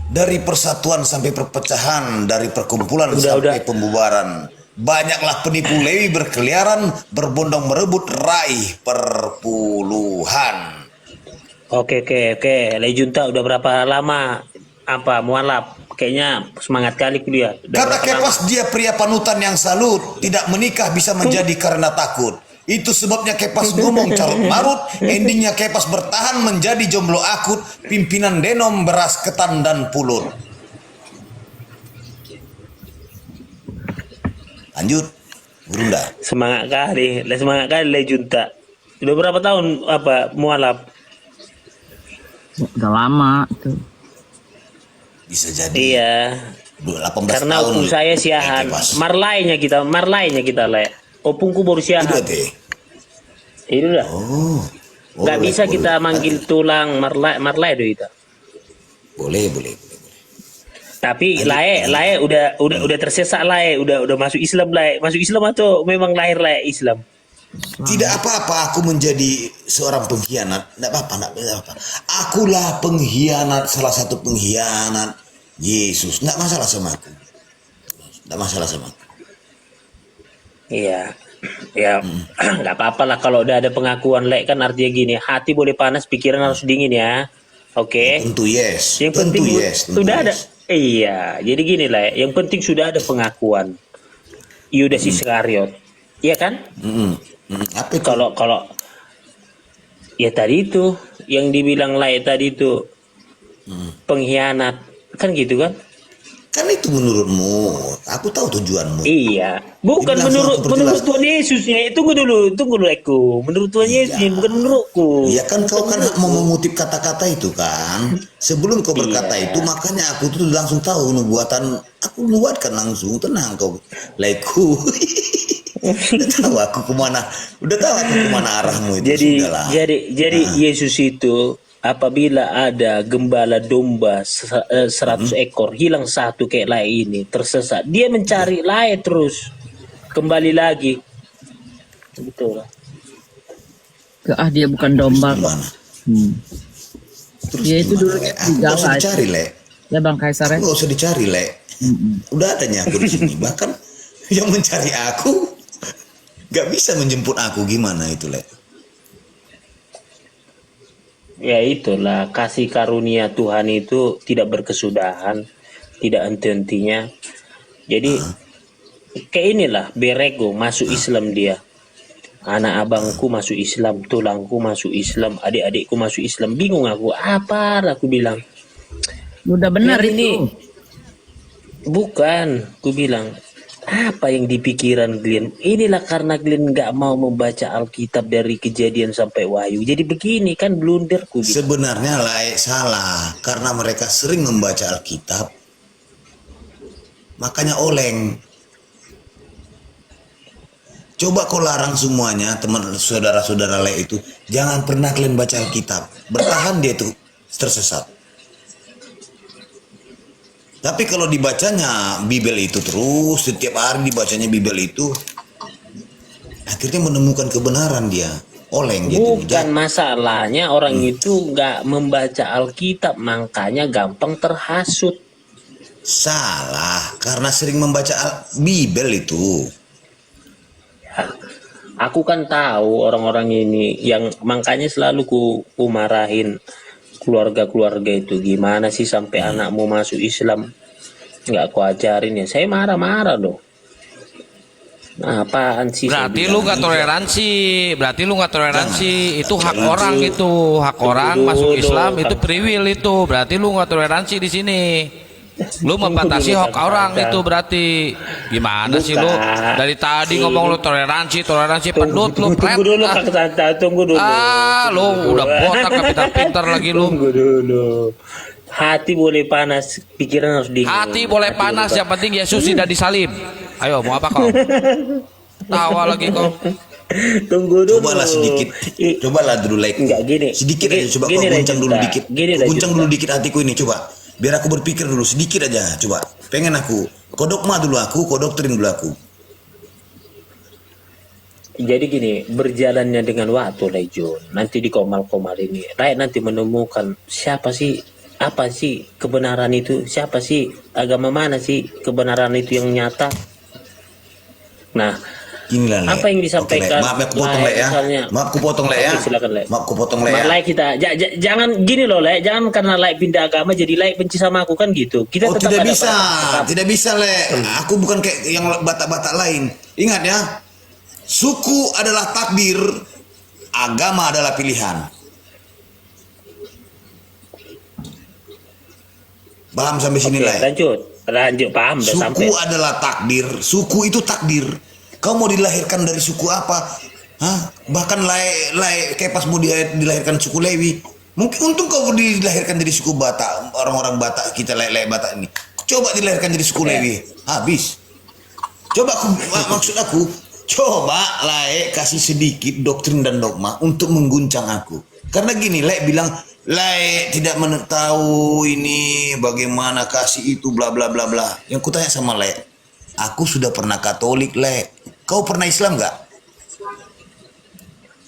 Dari persatuan sampai perpecahan, dari perkumpulan sampai pembubaran. Banyaklah penipu Lewi berkeliaran, berbondong merebut raih perpuluhan. Oke. Lejunta udah berapa lama mualaf? Kayaknya semangat kali kuliah. Kata Kepas dia pria panutan yang salut, tidak menikah bisa menjadi karena takut. Itu sebabnya Kepas ngomong carut marut, endingnya Kepas bertahan menjadi jomblo akut, pimpinan denom beras ketan dan pulut. Lanjut, Gurunda. Semangat kali Lejunta. Udah berapa tahun mualaf? Udah lama itu. Bisa jadi. Iya. 18 Karena tahun. opung saya siahan. Marlainya kita le. Opungku baru siahan. Itu deh. Itu dah. Oh. Gak bisa kita manggil tulang marlai do kita. Boleh. Tapi Lae udah tersesat Lae, udah masuk Islam Lae. Masuk Islam atau memang lahir Lae Islam? Tidak apa-apa aku menjadi seorang pengkhianat. Tidak apa-apa. Akulah pengkhianat, salah satu pengkhianat Yesus. Tidak masalah sama aku. Iya. Ya, nggak apa-apa lah kalau udah ada pengakuan Lae, kan artinya gini, hati boleh panas, pikiran harus dingin ya. Oke. Tentu yes. Yang penting sudah ada. Iya, jadi gini lah. Yang penting sudah ada pengakuan Yudas Iskariot, iya kan? Apa itu? Kalau Ya tadi itu yang dibilang Lai tadi itu pengkhianat kan gitu kan? Kan itu menurutmu. Aku tahu tujuanmu. Iya, bukan Ini langsung menurut aku perjelas. Tuhan Yesusnya. Tunggu dulu aku. Menurut Tuhan Yesusnya bukan menurutku. Iya kan kau kan mau mengutip kata-kata itu kan. Sebelum kau berkata Iya. itu makanya aku tuh langsung tahu nubuatan. Aku nubuatkan langsung, tenang kau. Laiku. Udah tahu aku kemana. Udah tahu aku kemana arahmu itu. Sudahlah. Jadi Yesus itu apabila ada gembala domba 100 ekor hilang satu kayak Lai ini tersesat, dia mencari Lai terus kembali lagi. Betul lah. Dia bukan domba kok. Gimana? Terus Dia itu gimana, dulu Le? di Aku gak usah Jawa. dicari, Le. Ya Bang Kaisar ya. Gak usah dicari, Le. Udah adanya aku di sini. Bahkan yang mencari aku gak bisa menjemput aku. Gimana itu, Le? Ya itulah kasih karunia Tuhan itu tidak berkesudahan, tidak henti-hentinya. Jadi kayak inilah Berego masuk Islam dia. Anak abangku masuk Islam, tulangku masuk Islam, adik-adikku masuk Islam. Bingung aku, apa aku bilang. Udah benar Yang ini itu. bukan, aku bilang apa yang di pikiran Glenn? Inilah karena Glenn nggak mau membaca Alkitab dari Kejadian sampai Wahyu. Jadi begini kan blunder ku bilang. Sebenarnya Lai salah karena mereka sering membaca Alkitab, makanya oleng. Coba kau larang semuanya teman saudara-saudara Lai itu jangan pernah kalian baca Alkitab, bertahan dia itu tersesat. Tapi kalau dibacanya Bible itu terus setiap hari dibacanya Bible itu, akhirnya menemukan kebenaran dia. Oleng dia tuh. Bukan masalahnya orang itu nggak membaca Alkitab, makanya gampang terhasut. Salah, karena sering membaca Bible itu. Aku kan tahu orang-orang ini yang makanya selalu ku marahin keluarga-keluarga itu, gimana sih sampai anakmu masuk Islam nggak ku ajarin ya. Saya marah-marah dong. Nah, apaan sih? Berarti lu nggak toleransi, itu hak orang itu, hak orang Tunggu masuk dulu, Islam itu Kang. priwil itu, berarti lu nggak toleransi di sini. Lu membatasi dulu, hak Kang. orang itu berarti. Gimana sih lu? Bukan. Dari tadi ngomong lu toleransi, pedut lu pret. Tunggu dulu Kak Tanta, tunggu dulu. Lu udah botak pintar-pintar lagi lu. Tunggu dulu. Hati boleh panas, pikiran harus dingin. Hati boleh panas, yang penting Yesus tidak disalib. Ayo, mau apa kau? Tawa lagi kau. Tunggu dulu. Cobalah sedikit, cobalah dulu like. Enggak gini. Sedikit aja, coba Gini, kau guncang dulu Rajunta. dikit. Gini, Guncang Rajunta. dulu dikit hatiku ini, coba. Biar aku berpikir dulu sedikit aja, coba. Pengen aku, kau dogma dulu aku, kau doktrin dulu aku. Jadi gini, berjalannya dengan waktu Lejon. Nanti di komal-komal ini, rakyat nanti menemukan siapa sih, apa sih kebenaran itu, siapa sih, agama mana sih kebenaran itu yang nyata. Nah, Inilah Le. apa yang disampaikan? Oke, Le. Maaf aku potong Le ya. misalnya. Maaf aku potong Le ya. Oke, silakan, Le. Maaf aku potong Le ya. Like kita, jangan gini loh, like jangan karena like pindah agama jadi like benci sama aku kan gitu. Kita Oh tetap tidak ada bisa, tetap- tidak bisa Le. Aku bukan kayak yang batak-batak lain. Ingat ya, suku adalah takdir, agama adalah pilihan. Paham sampai sini Oke, Le? lanjut paham udah sampai. Suku adalah takdir, suku itu takdir. Kau mau dilahirkan dari suku apa? Hah? Bahkan kayak pas mau dilahirkan suku Lewi. Mungkin untung kau dilahirkan dari suku Batak, orang-orang Batak kita Lai Batak ini. Coba dilahirkan dari suku Lewi, habis. Coba maksud aku, coba Lai kasih sedikit doktrin dan dogma untuk mengguncang aku. Karena gini, Lai bilang Lai tidak tahu ini bagaimana kasih itu bla bla bla bla. Yang kutanya sama Lai, aku sudah pernah Katolik Lai. Kau pernah Islam nggak?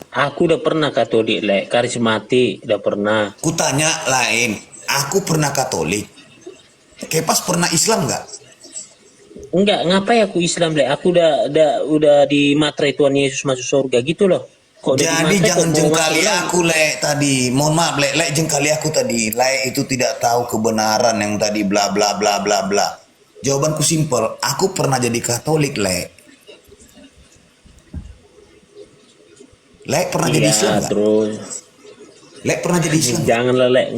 Aku udah pernah Katolik, Le. Karismatik udah pernah. Kutanya lain, aku pernah Katolik. Kepas pernah Islam nggak? Enggak, ngapain aku Islam, Le? Aku udah di materai Tuhan Yesus masuk surga gitu loh. Kok udah di Jadi materai, jangan kok mau jengkali masuk lagi? aku Le tadi. Mohon maaf Le jengkali aku tadi. Le itu tidak tahu kebenaran yang tadi bla bla bla bla bla. Jawabanku simpel, aku pernah jadi Katolik Le. Le pernah jadi Iya, Islam nggak? terus Lek pernah jadi Islam? Janganlah Lek,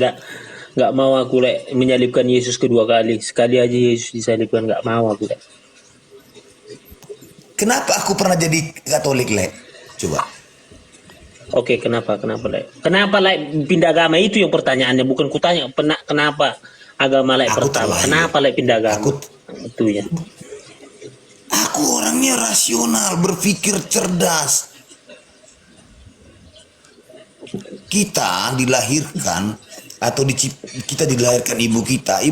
nggak mau aku Lek menyalibkan Yesus kedua kali. Sekali aja Yesus disalibkan, nggak mau aku Lek. Kenapa aku pernah jadi Katolik, Lek? Coba. Oke, kenapa Lek? Kenapa Lek pindah agama itu yang pertanyaannya, bukan kutanya kenapa agama Lek Aku pertama. terlahir. Kenapa Lek pindah agama? Itu ya. Aku orangnya rasional, berpikir cerdas. Kita dilahirkan atau kita dilahirkan ibu kita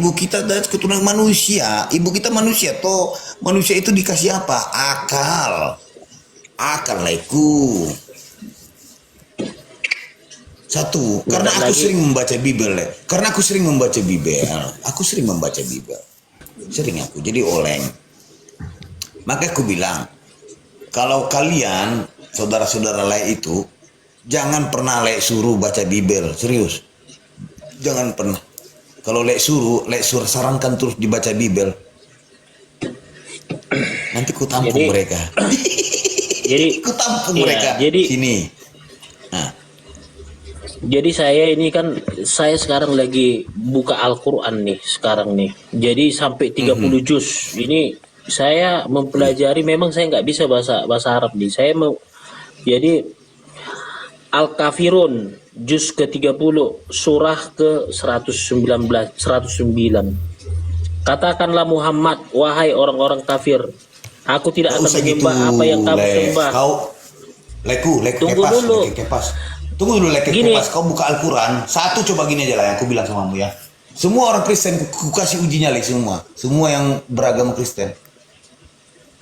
dari keturunan manusia. Ibu kita manusia, toh manusia itu dikasih apa? Akal leku. Satu, karena aku sering membaca Bible, karena aku sering membaca Bible, sering aku jadi oleng. Maka aku bilang, kalau kalian saudara-saudara lek itu jangan pernah lek suruh baca Bible, serius, jangan pernah. Kalau lek suruh sarankan terus dibaca Bible, nanti ku tampung mereka. Jadi ku tampung iya, mereka. jadi Sini. Nah. Jadi saya sekarang lagi buka Al-Quran nih sekarang nih. Jadi sampai 30 juz. Ini saya mempelajari, memang saya nggak bisa bahasa Arab nih. Jadi Al-Kafirun juz ke-30 surah ke-109. Katakanlah Muhammad, wahai orang-orang kafir, aku tidak akan menyembah apa yang kamu sembah. Tunggu dulu. Tunggu dulu, Kepas, kau buka Al-Quran. Satu, coba gini aja lah yang aku bilang samamu ya. Semua orang Kristen, ku kasih ujinya semua. Semua yang beragama Kristen.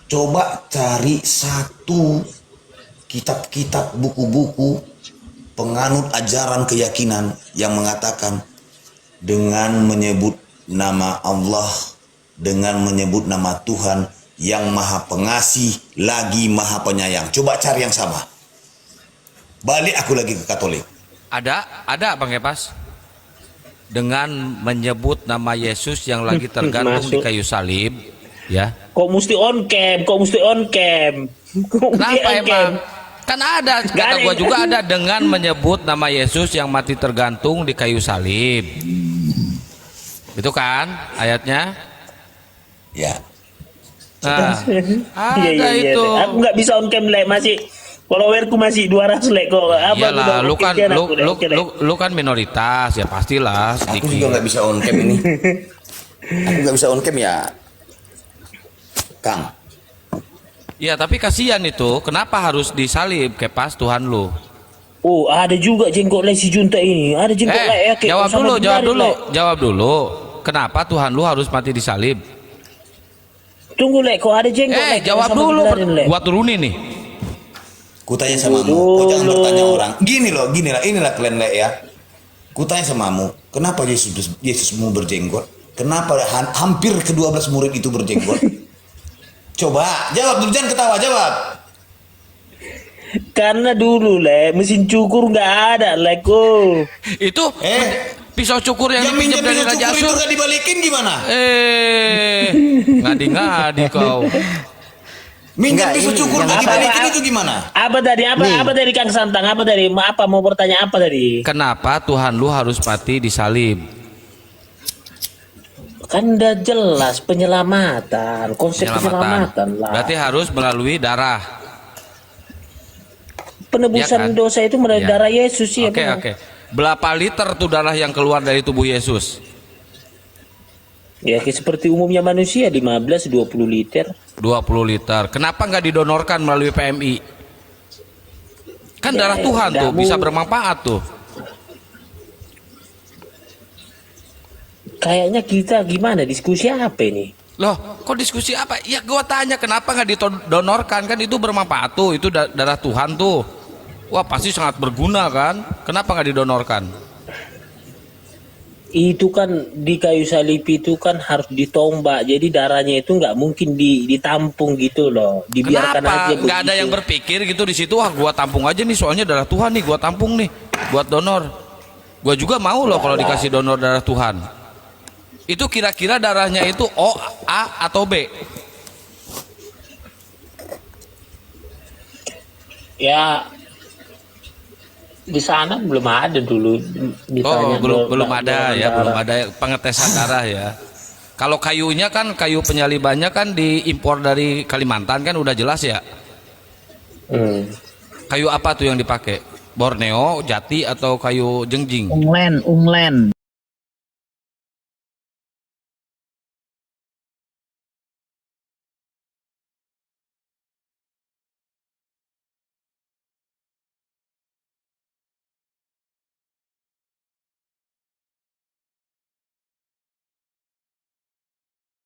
Coba cari satu kitab-kitab, buku-buku penganut ajaran keyakinan yang mengatakan dengan menyebut nama Allah, dengan menyebut nama Tuhan yang Maha Pengasih lagi Maha Penyayang. Coba cari yang sama. Balik aku lagi ke Katolik. Ada Bang Kepas. Dengan menyebut nama Yesus yang lagi tergantung di kayu salib, ya. Kok mesti on cam? Kenapa emang? Kan ada, kata gua juga ada, dengan menyebut nama Yesus yang mati tergantung di kayu salib. Itu kan ayatnya? Ya. Nah, ada itu. Aku nggak bisa on cam Lek, masih followerku masih 200 Lek kok. Iyalah, lu kan minoritas ya, pastilah sedikit. Aku juga nggak bisa on cam ini. Aku nggak bisa on cam ya, Kang. Ya, tapi kasihan itu. Kenapa harus disalib, Kepas, Tuhan lu? Oh, ada juga jenggot Lek si Junta ini. Ada jenggot Lek ya. Jawab dulu. Kenapa Tuhan lu harus mati disalib? Tunggu Lek, kok ada jenggot Lek? Jawab dulu. Gua turunin nih. Ku tanya samamu, kau jangan bertanya orang. Gini lah, inilah kalian Lek ya. Ku tanya samamu, kenapa Yesusmu berjenggot? Kenapa hampir ke-12 murid itu berjenggot? Coba, jawab dulu, jangan ketawa, jawab. Karena dulu Lek, mesin cukur nggak ada Lek. Itu pisau cukur yang dipinjam dari Raja Asyur. Itu nggak dibalikin gimana? Ngadi-ngadi kau. Minjam pisau cukur nggak dibalikin itu gimana? Apa dari Kang Santang? Apa mau bertanya apa tadi? Kenapa Tuhan lu harus mati disalib? Kan udah jelas penyelamatan, konsep penyelamatan lah. Berarti harus melalui darah. Penebusan Ya kan? dosa itu melalui darah Yesus ya. Oke. Berapa liter tuh darah yang keluar dari tubuh Yesus? Ya seperti umumnya manusia 15-20 liter. 20 liter. Kenapa nggak didonorkan melalui PMI? Kan darah Tuhan tuh bisa bermanfaat tuh. Kayaknya kita gimana, diskusi apa ini? Loh, kok diskusi apa? Ya gua tanya kenapa nggak didonorkan, kan itu bermanfaat tuh, itu darah Tuhan tuh. Wah pasti sangat berguna kan? Kenapa nggak didonorkan? Itu kan di kayu salib itu kan harus ditombak, jadi darahnya itu nggak mungkin ditampung gitu loh, dibiarkan Kenapa? aja begitu. Nggak ada yang berpikir gitu di situ, wah gua tampung aja nih, soalnya darah Tuhan nih, gua tampung nih buat donor. Gua juga mau loh kalau dikasih donor darah Tuhan. Itu kira-kira darahnya itu O, A, atau B? Ya Di sana belum ada dulu ditanya Oh, belum belum golongan ada ya, belum darah. ada pengetesan darah ya. Kalau kayunya kan, kayu penyalibannya kan diimpor dari Kalimantan kan udah jelas ya. Hmm. Kayu apa tuh yang dipakai? Borneo, jati atau kayu jengjing? Unglen, unglen.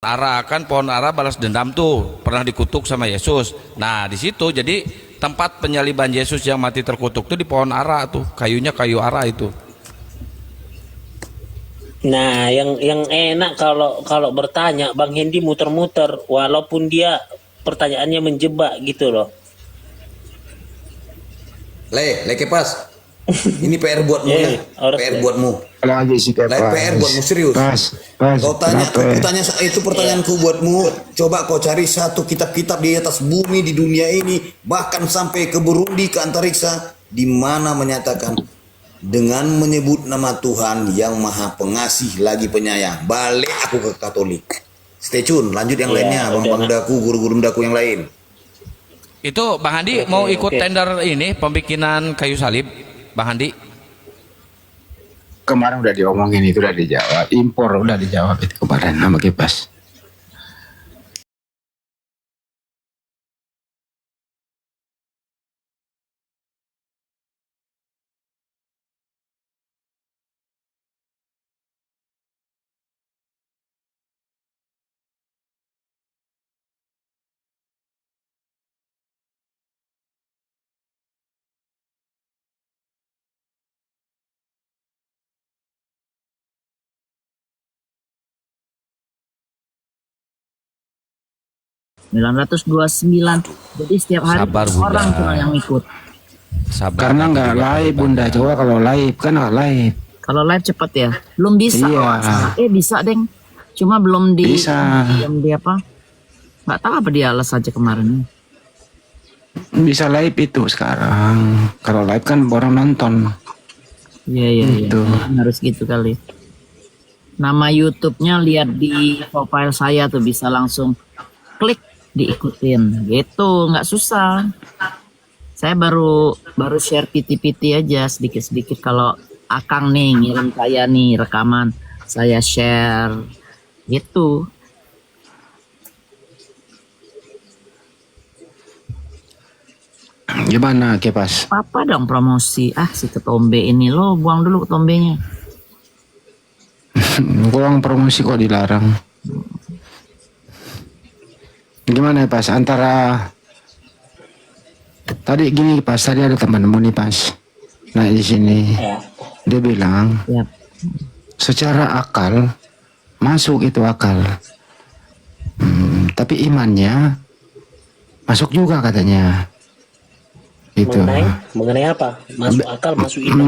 Ara kan, pohon ara balas dendam tuh pernah dikutuk sama Yesus. Nah di situ jadi tempat penyaliban Yesus yang mati terkutuk tuh di pohon ara tuh, kayunya kayu ara itu. Nah, yang enak kalau kalau bertanya Bang Hendi muter-muter walaupun dia pertanyaannya menjebak gitu loh. Le Kepas. Ini PR buatmu ya. Harus PR ya. buatmu. Lagi sih Live PR buatmu serius. Pas. Kau tanya, Kenapa? aku tanya itu pertanyaanku buatmu. Coba kau cari satu kitab-kitab di atas bumi di dunia ini, bahkan sampai ke Burundi, ke antariksa, di mana menyatakan dengan menyebut nama Tuhan yang Maha Pengasih lagi penyayang. Balik aku ke Katolik. Stay tune, lanjut yang Iya, lainnya, udah, bang daku, guru-guru daku yang lain. Itu Bang Handi Oke, mau ikut oke. tender ini pembikinan kayu salib, Bang Handi? Kemarin udah diomongin, itu udah dijawab. Impor udah dijawab itu kemarin sama Kipas. sembilan. Jadi setiap hari Sabar, Bunda. orang cuma yang ikut. Sabar. Karena nanti nggak juga live Bunda, coba kalau live kan nggak live. Kalau live cepet ya. Belum bisa. Iya. kalau nggak salah. Bisa deng. Cuma belum di Bisa. belum di apa? Nggak tahu apa dia alas aja kemarin. Bisa live itu sekarang. Kalau live kan orang nonton. Iya iya iya. Gitu. Harus gitu kali. Nama YouTube-nya lihat di profile saya tuh, bisa langsung klik diikutin. Gitu, nggak susah. Saya baru share PT-PT aja sedikit-sedikit. Kalau Akang nih ngirim saya nih rekaman, saya share gitu. Gimana Kipas? Apa dong promosi? Si ketombe ini lo buang dulu ketombenya. Kurang promosi kok dilarang. Gimana Pas? Antara tadi gini Pas, tadi ada temanmu nih Pas. Nah di sini Ya. dia bilang Ya. secara akal masuk itu akal. Tapi imannya masuk juga katanya. Itu Mengenai apa? Masuk akal, masuk iman.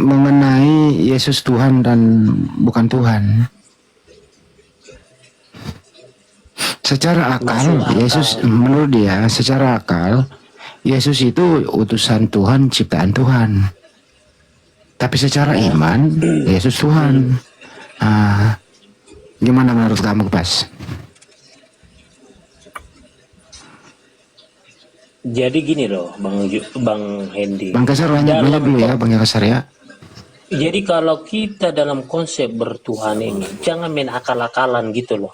mengenai Yesus Tuhan dan bukan Tuhan. Secara akal, Masuk akal. Yesus menurut dia secara akal Yesus itu utusan Tuhan, ciptaan Tuhan. Tapi secara iman Yesus Tuhan. Gimana menurut kamu Pas? Jadi gini loh, Bang Hendi. Bang Kasar banyak dulu ya, Bang Kasar ya. Jadi kalau kita dalam konsep bertuhan ini, jangan main akal-akalan gitu loh.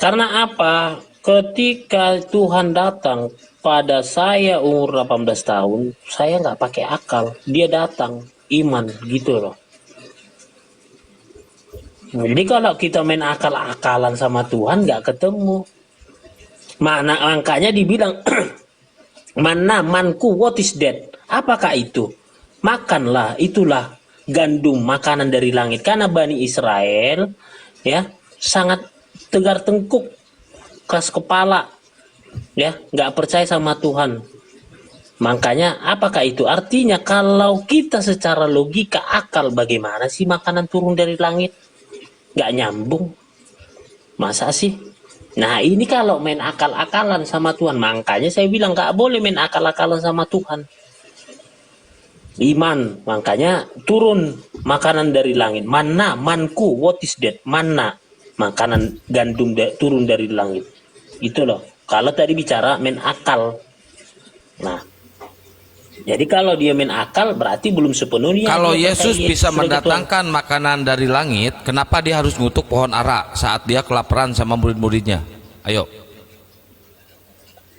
Karena apa? Ketika Tuhan datang pada saya umur 18 tahun, saya nggak pakai akal. Dia datang, iman gitu loh. Jadi kalau kita main akal-akalan sama Tuhan, nggak ketemu. Makanya dibilang, mana manku, what is that? Apakah itu? Makanlah, itulah gandum, makanan dari langit. Karena Bani Israel ya sangat tegar tengkuk, keras kepala, ya nggak percaya sama Tuhan. Makanya apakah itu? Artinya kalau kita secara logika akal, bagaimana sih makanan turun dari langit? Nggak nyambung. Masa sih? Nah ini kalau main akal-akalan sama Tuhan, makanya saya bilang nggak boleh main akal-akalan sama Tuhan. Iman, makanya turun makanan dari langit. Manna, manku, what is that? Manna, makanan gandum turun dari langit. Itu loh. Kalau tadi bicara main akal. Nah, jadi kalau dia main akal berarti belum sepenuhnya. Kalau dia Yesus percaya bisa sebagai Tuhan. mendatangkan makanan dari langit, kenapa dia harus ngutuk pohon ara saat dia kelaparan sama murid-muridnya? Ayo.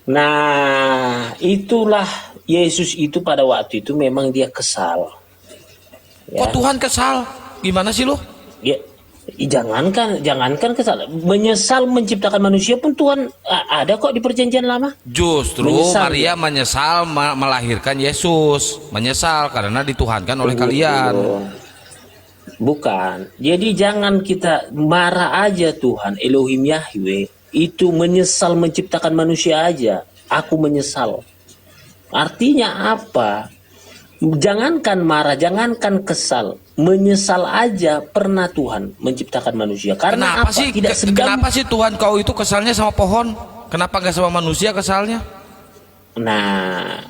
Nah, itulah Yesus itu pada waktu itu memang dia kesal. Ya. Kok Tuhan kesal? Gimana sih lu? Ya, jangankan kesal, menyesal menciptakan manusia pun Tuhan ada kok di perjanjian lama. Justru Menyesal, Maria menyesal melahirkan Yesus, menyesal karena dituhankan oleh kalian. Bukan. Jadi jangan kita marah aja Tuhan Elohim Yahweh itu menyesal menciptakan manusia aja. Aku menyesal. Artinya apa? Jangankan marah, jangankan kesal, menyesal aja pernah Tuhan menciptakan manusia. Karena Kenapa apa? sih? Tidak sedang. Kenapa sih Tuhan kau itu kesalnya sama pohon? Kenapa nggak sama manusia kesalnya? Nah,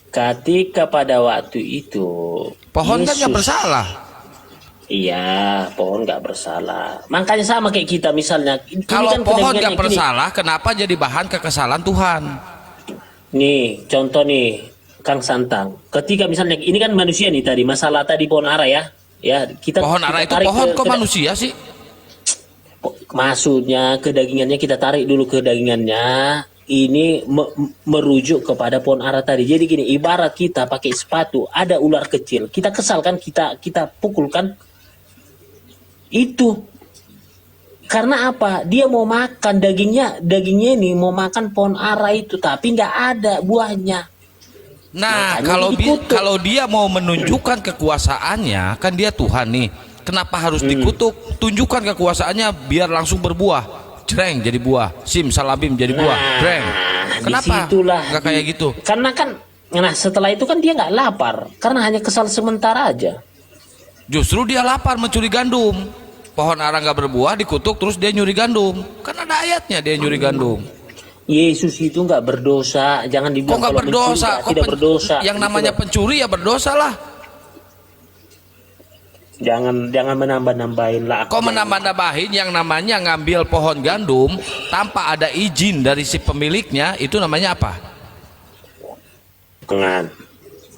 ketika pada waktu itu Pohon kan nggak Yesus- bersalah. Iya, pohon nggak bersalah. Makanya sama kayak kita misalnya. Ini Kalau kan pohon kedengarannya nggak gini. bersalah, kenapa jadi bahan kekesalan Tuhan? Nih, contoh nih, Kang Santang. Ketika misalnya ini kan manusia nih tadi, masalah tadi pohon ara ya. Ya, Pohon ara itu tarik pohon kok ke- manusia sih? Maksudnya kedagingannya kita tarik dulu kedagingannya. Ini merujuk kepada pohon ara tadi. Jadi gini, ibarat kita pakai sepatu, ada ular kecil, kita kesal kan, kita pukul kan? Itu karena apa? Dia mau makan dagingnya ini mau makan pohon ara itu, tapi nggak ada buahnya. Nah, Makanya kalau dikutuk. kalau dia mau menunjukkan kekuasaannya, kan dia Tuhan nih. Kenapa harus dikutuk? Tunjukkan kekuasaannya biar langsung berbuah. Jreng jadi buah, sim salabim jadi buah. Jreng. Kenapa? Disitulah Nggak kayak gitu. Karena kan, nah setelah itu kan dia nggak lapar, karena hanya kesal sementara aja. Justru dia lapar mencuri gandum. Pohon ara nggak berbuah dikutuk terus dia nyuri gandum. Kan ada ayatnya dia nyuri gandum. Yesus itu nggak berdosa, jangan Kok dibilang nggak kalau mencuri berdosa? nggak- tidak berdosa. Yang Gitu namanya loh. pencuri ya berdosa lah. Jangan menambah-nambahin lah. Kok menambah-nambahin yang namanya ngambil pohon gandum tanpa ada izin dari si pemiliknya, itu namanya apa? Jangan.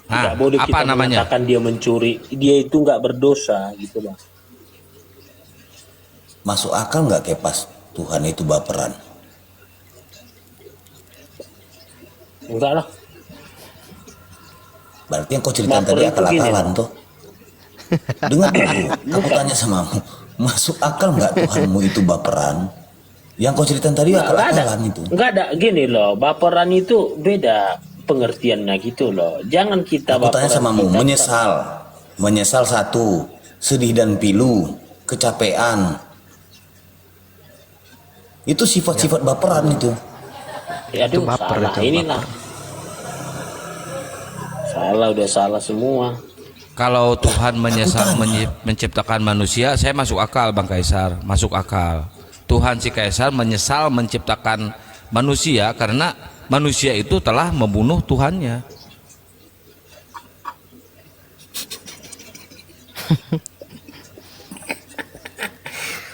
Hah, Tidak boleh apa kita namanya? mengatakan dia mencuri, dia itu nggak berdosa gitu loh. Masuk akal nggak Kepas Tuhan itu baperan? Enggak lah. Berarti yang kau ceritakan Baper tadi itu gini, akal-akalan loh. tuh. Dengar dulu, aku tanya samamu, masuk akal nggak Tuhanmu itu baperan? Yang kau ceritakan tadi Nggak ada. akal-akalan itu. Nggak ada. Gini loh, baperan itu beda pengertiannya gitu loh. Jangan kita Aku tanya baperan. samamu, kita- menyesal satu, sedih dan pilu, kecapean. Itu sifat-sifat baperan itu. Ya, aduh, baper, salah itu inilah. Salah, udah salah semua. Kalau Tuhan menyesal menciptakan manusia, saya masuk akal Bang Kaisar, masuk akal. Tuhan si Kaisar menyesal menciptakan manusia karena manusia itu telah membunuh Tuhannya.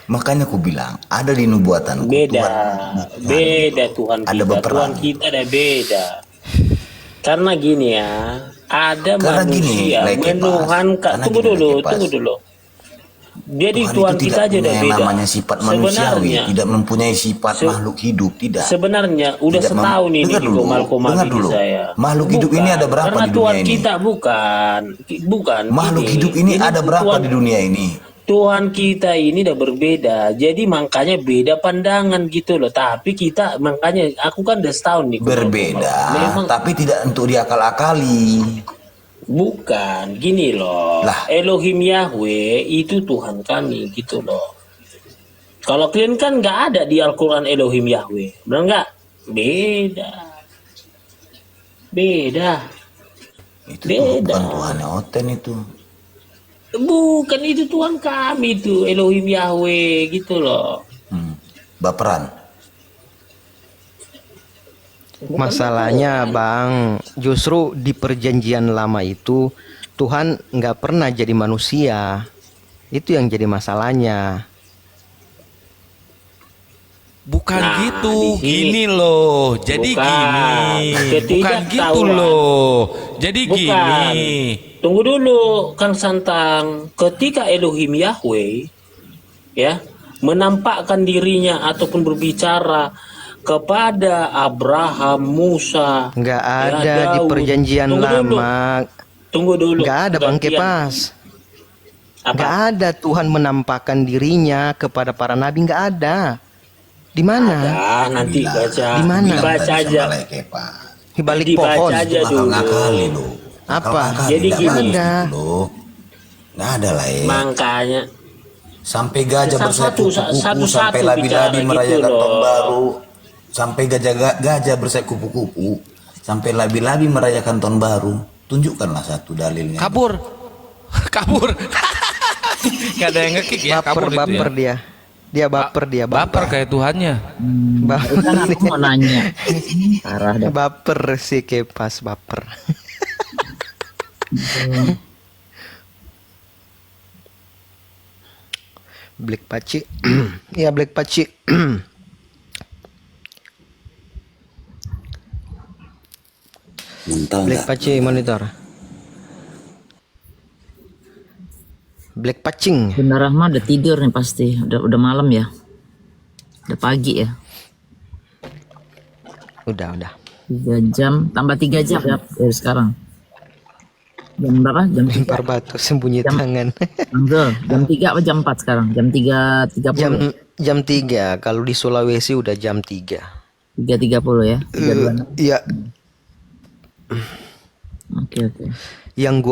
Makanya aku bilang, ada di nubuatan. Beda, beda Tuhan Ada kita. baperan. Tuhan kita ada beda. Karena gini ya, ada Karena gini, manusia Leke Pas. menuhankan. Karena Tunggu gini, dulu, Leke Pas. tunggu dulu. Jadi Tuhan Tuhan itu kita tidak aja udah punya yang beda. namanya sifat manusiawi, Sebenarnya, tidak mempunyai sifat makhluk hidup, tidak. sebenarnya udah Tidak setahun ini dengar di dulu, Komal-Komal dengar ini dulu. saya. Makhluk hidup ini ada berapa Karena di dunia Tuhan ini? kita bukan. Makhluk Ini- hidup ini ada berapa Tuhan- di dunia ini? Tuhan kita ini udah berbeda, jadi makanya beda pandangan gitu loh. Tapi kita makanya aku kan udah setahun nih. Berbeda, Memang tapi tidak untuk diakal-akali. bukan gini loh. Lah. Elohim Yahweh itu Tuhan kami gitu loh. Kalau kalian kan nggak ada di Al-Quran Elohim Yahweh, benar nggak? Beda. Itu Beda. bukan Tuhan Oten itu. Bukan itu Tuhan kami itu Elohim Yahweh gitu loh. Baperan. Masalahnya Bang, justru di perjanjian lama itu Tuhan nggak pernah jadi manusia. Itu yang jadi masalahnya. Bukan Nah, gitu, di sini. gini loh. Jadi Bukan. gini, bukan gitu Ketidaktahuan. loh. Jadi Bukan. gini. Tunggu dulu, Kang Santang. Ketika Elohim Yahweh ya menampakkan dirinya ataupun berbicara kepada Abraham, Musa, Nggak ya, ada di Daud. perjanjian Tunggu dulu. lama. Tunggu dulu. Nggak ada Bang Gantian. Kepas. Apa? Nggak ada Tuhan menampakkan dirinya kepada para nabi. Nggak ada. Di mana? Ada, nanti baca. Di mana? Dibaca aja. Di balik Dibaca pohon. aja dulu. Ngakali lo. Apa? Jadi Nggak gini. ada. Nggak ada lah ya. Makanya Sampai gajah Satu- bersayap kupu-kupu, satu-satu sampai bicara labi-labi gitu merayakan loh. tahun baru, sampai gajah bersayap kupu-kupu, sampai labi-labi merayakan tahun baru. Tunjukkanlah satu dalilnya. Kabur. Kabur. Gak ada yang ngekick ya, kabur itu ya. Baper dia. Dia baper dia. Baper kayak Tuhannya. Baper. Kan aku mau nanya. Parah dah. Baper si Kepas baper. Black Paci. Ya Black Paci. Mental Black nggak? Paci monitor. Black Pacing. Bunda Rahma udah tidur nih pasti. Udah malam ya. Udah pagi ya. Udah. 3 jam tambah 3 jam ya dari sekarang. Jam berapa? Jam 3. Lempar batu sembunyi tangan. Betul. Jam 3 apa jam 4 sekarang? Jam 3.30. Jam 3. Kalau di Sulawesi udah jam 3. 3.30 ya. 3.26. Iya. Oke. Yang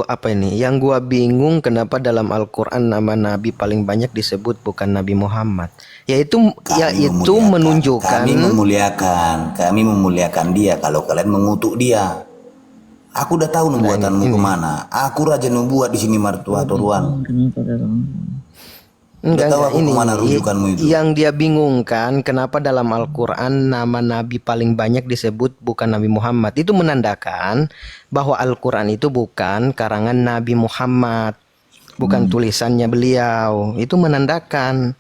gua bingung kenapa dalam Al-Qur'an nama nabi paling banyak disebut bukan Nabi Muhammad. Yaitu menunjukkan Kami memuliakan dia kalau kalian mengutuk dia. Aku udah tahu nubuatanmu kemana. Aku raja nubuat di sini mertua Turuan. Enggak, tahu aku ini kemana rujukanmu itu. yang dia bingungkan kenapa dalam Al-Qur'an nama nabi paling banyak disebut bukan Nabi Muhammad. Itu menandakan bahwa Al-Qur'an itu bukan karangan Nabi Muhammad, bukan tulisannya beliau. Itu menandakan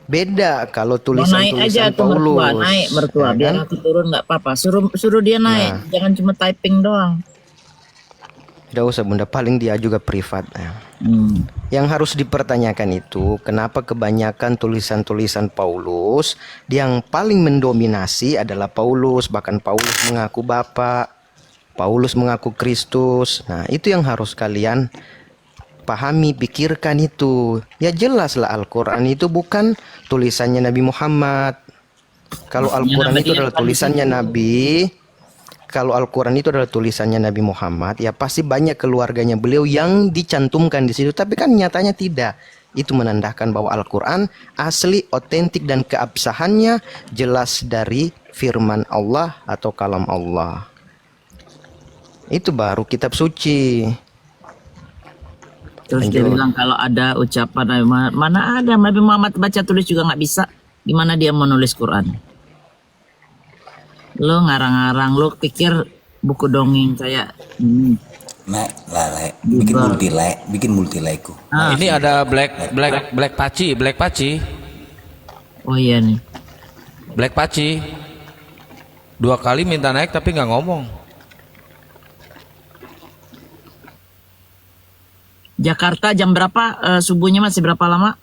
beda kalau Mau naik aja tulisan tuh mertua, Paulus. naik mertua. Ya Biar kan? aku turun nggak apa-apa. Suruh dia naik, jangan cuma typing doang. Tidak usah Bunda, paling dia juga privat. Yang harus dipertanyakan itu kenapa kebanyakan tulisan-tulisan Paulus yang paling mendominasi adalah Paulus. Bahkan Paulus mengaku Bapa, Paulus mengaku Kristus. Nah itu yang harus kalian pahami, pikirkan itu. Ya jelaslah Al-Quran itu bukan tulisannya Nabi Muhammad. Kalau Al-Quran itu adalah tulisannya Nabi, kalau Al-Quran itu adalah tulisannya Nabi Muhammad, ya pasti banyak keluarganya beliau yang dicantumkan di situ. Tapi kan nyatanya tidak. Itu menandakan bahwa Al-Quran asli, otentik, dan keabsahannya jelas dari firman Allah atau kalam Allah. Itu baru kitab suci. Terus dia bilang kalau ada ucapan Nabi Muhammad, mana ada Nabi Muhammad baca tulis juga nggak bisa. Gimana dia mau nulis Quran? Lo ngarang-ngarang, lo pikir buku dongeng kayak bikin multi like ku. Ini ada Black Paci. Oh iya nih. Black Paci 2 kali minta naik tapi nggak ngomong. Jakarta jam berapa? Subuhnya masih berapa lama,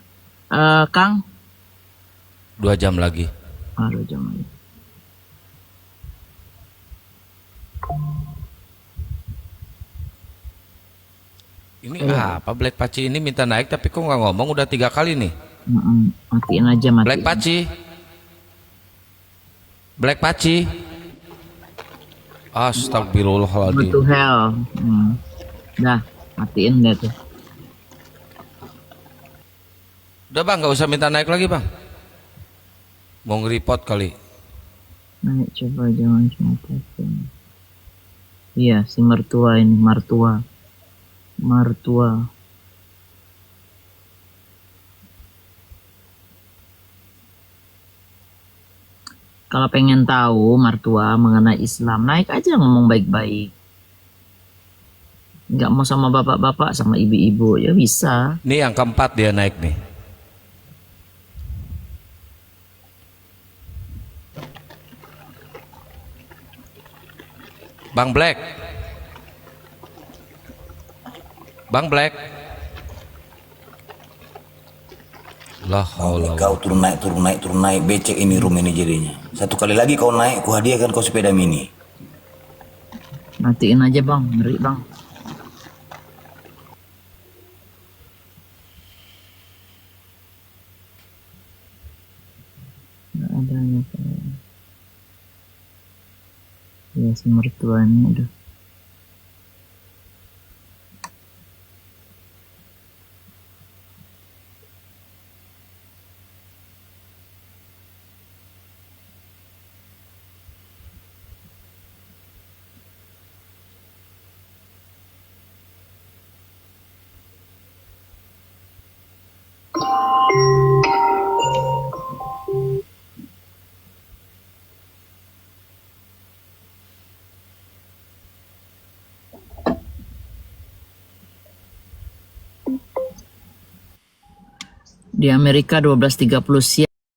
Kang? 2 jam lagi. 2 jam lagi. Ini apa Black Paci ini minta naik tapi kok nggak ngomong, udah 3 kali nih. Matiin aja, matiin. Black Paci. Astagfirullahaladzim. Go to hell. Dah, matiin deh tuh. Udah bang, nggak usah minta naik lagi bang. Mau nge-report kali. Naik coba, jangan cuma typing. Iya, si mertua ini, mertua. Kalau pengen tahu mertua mengenai Islam, naik aja ngomong baik-baik. nggak mau sama bapak-bapak, sama ibu-ibu, ya bisa. Nih yang keempat dia naik nih. Bang Black. Bang Black. Lah, Kau turun naik, becek ini room ini jadinya. Satu kali lagi kau naik, ku hadiahkan kau sepeda mini. Matiin aja bang, ngeri bang. Nggak ada ya. Ya si mertuanya udah. Di Amerika 12.30 siang.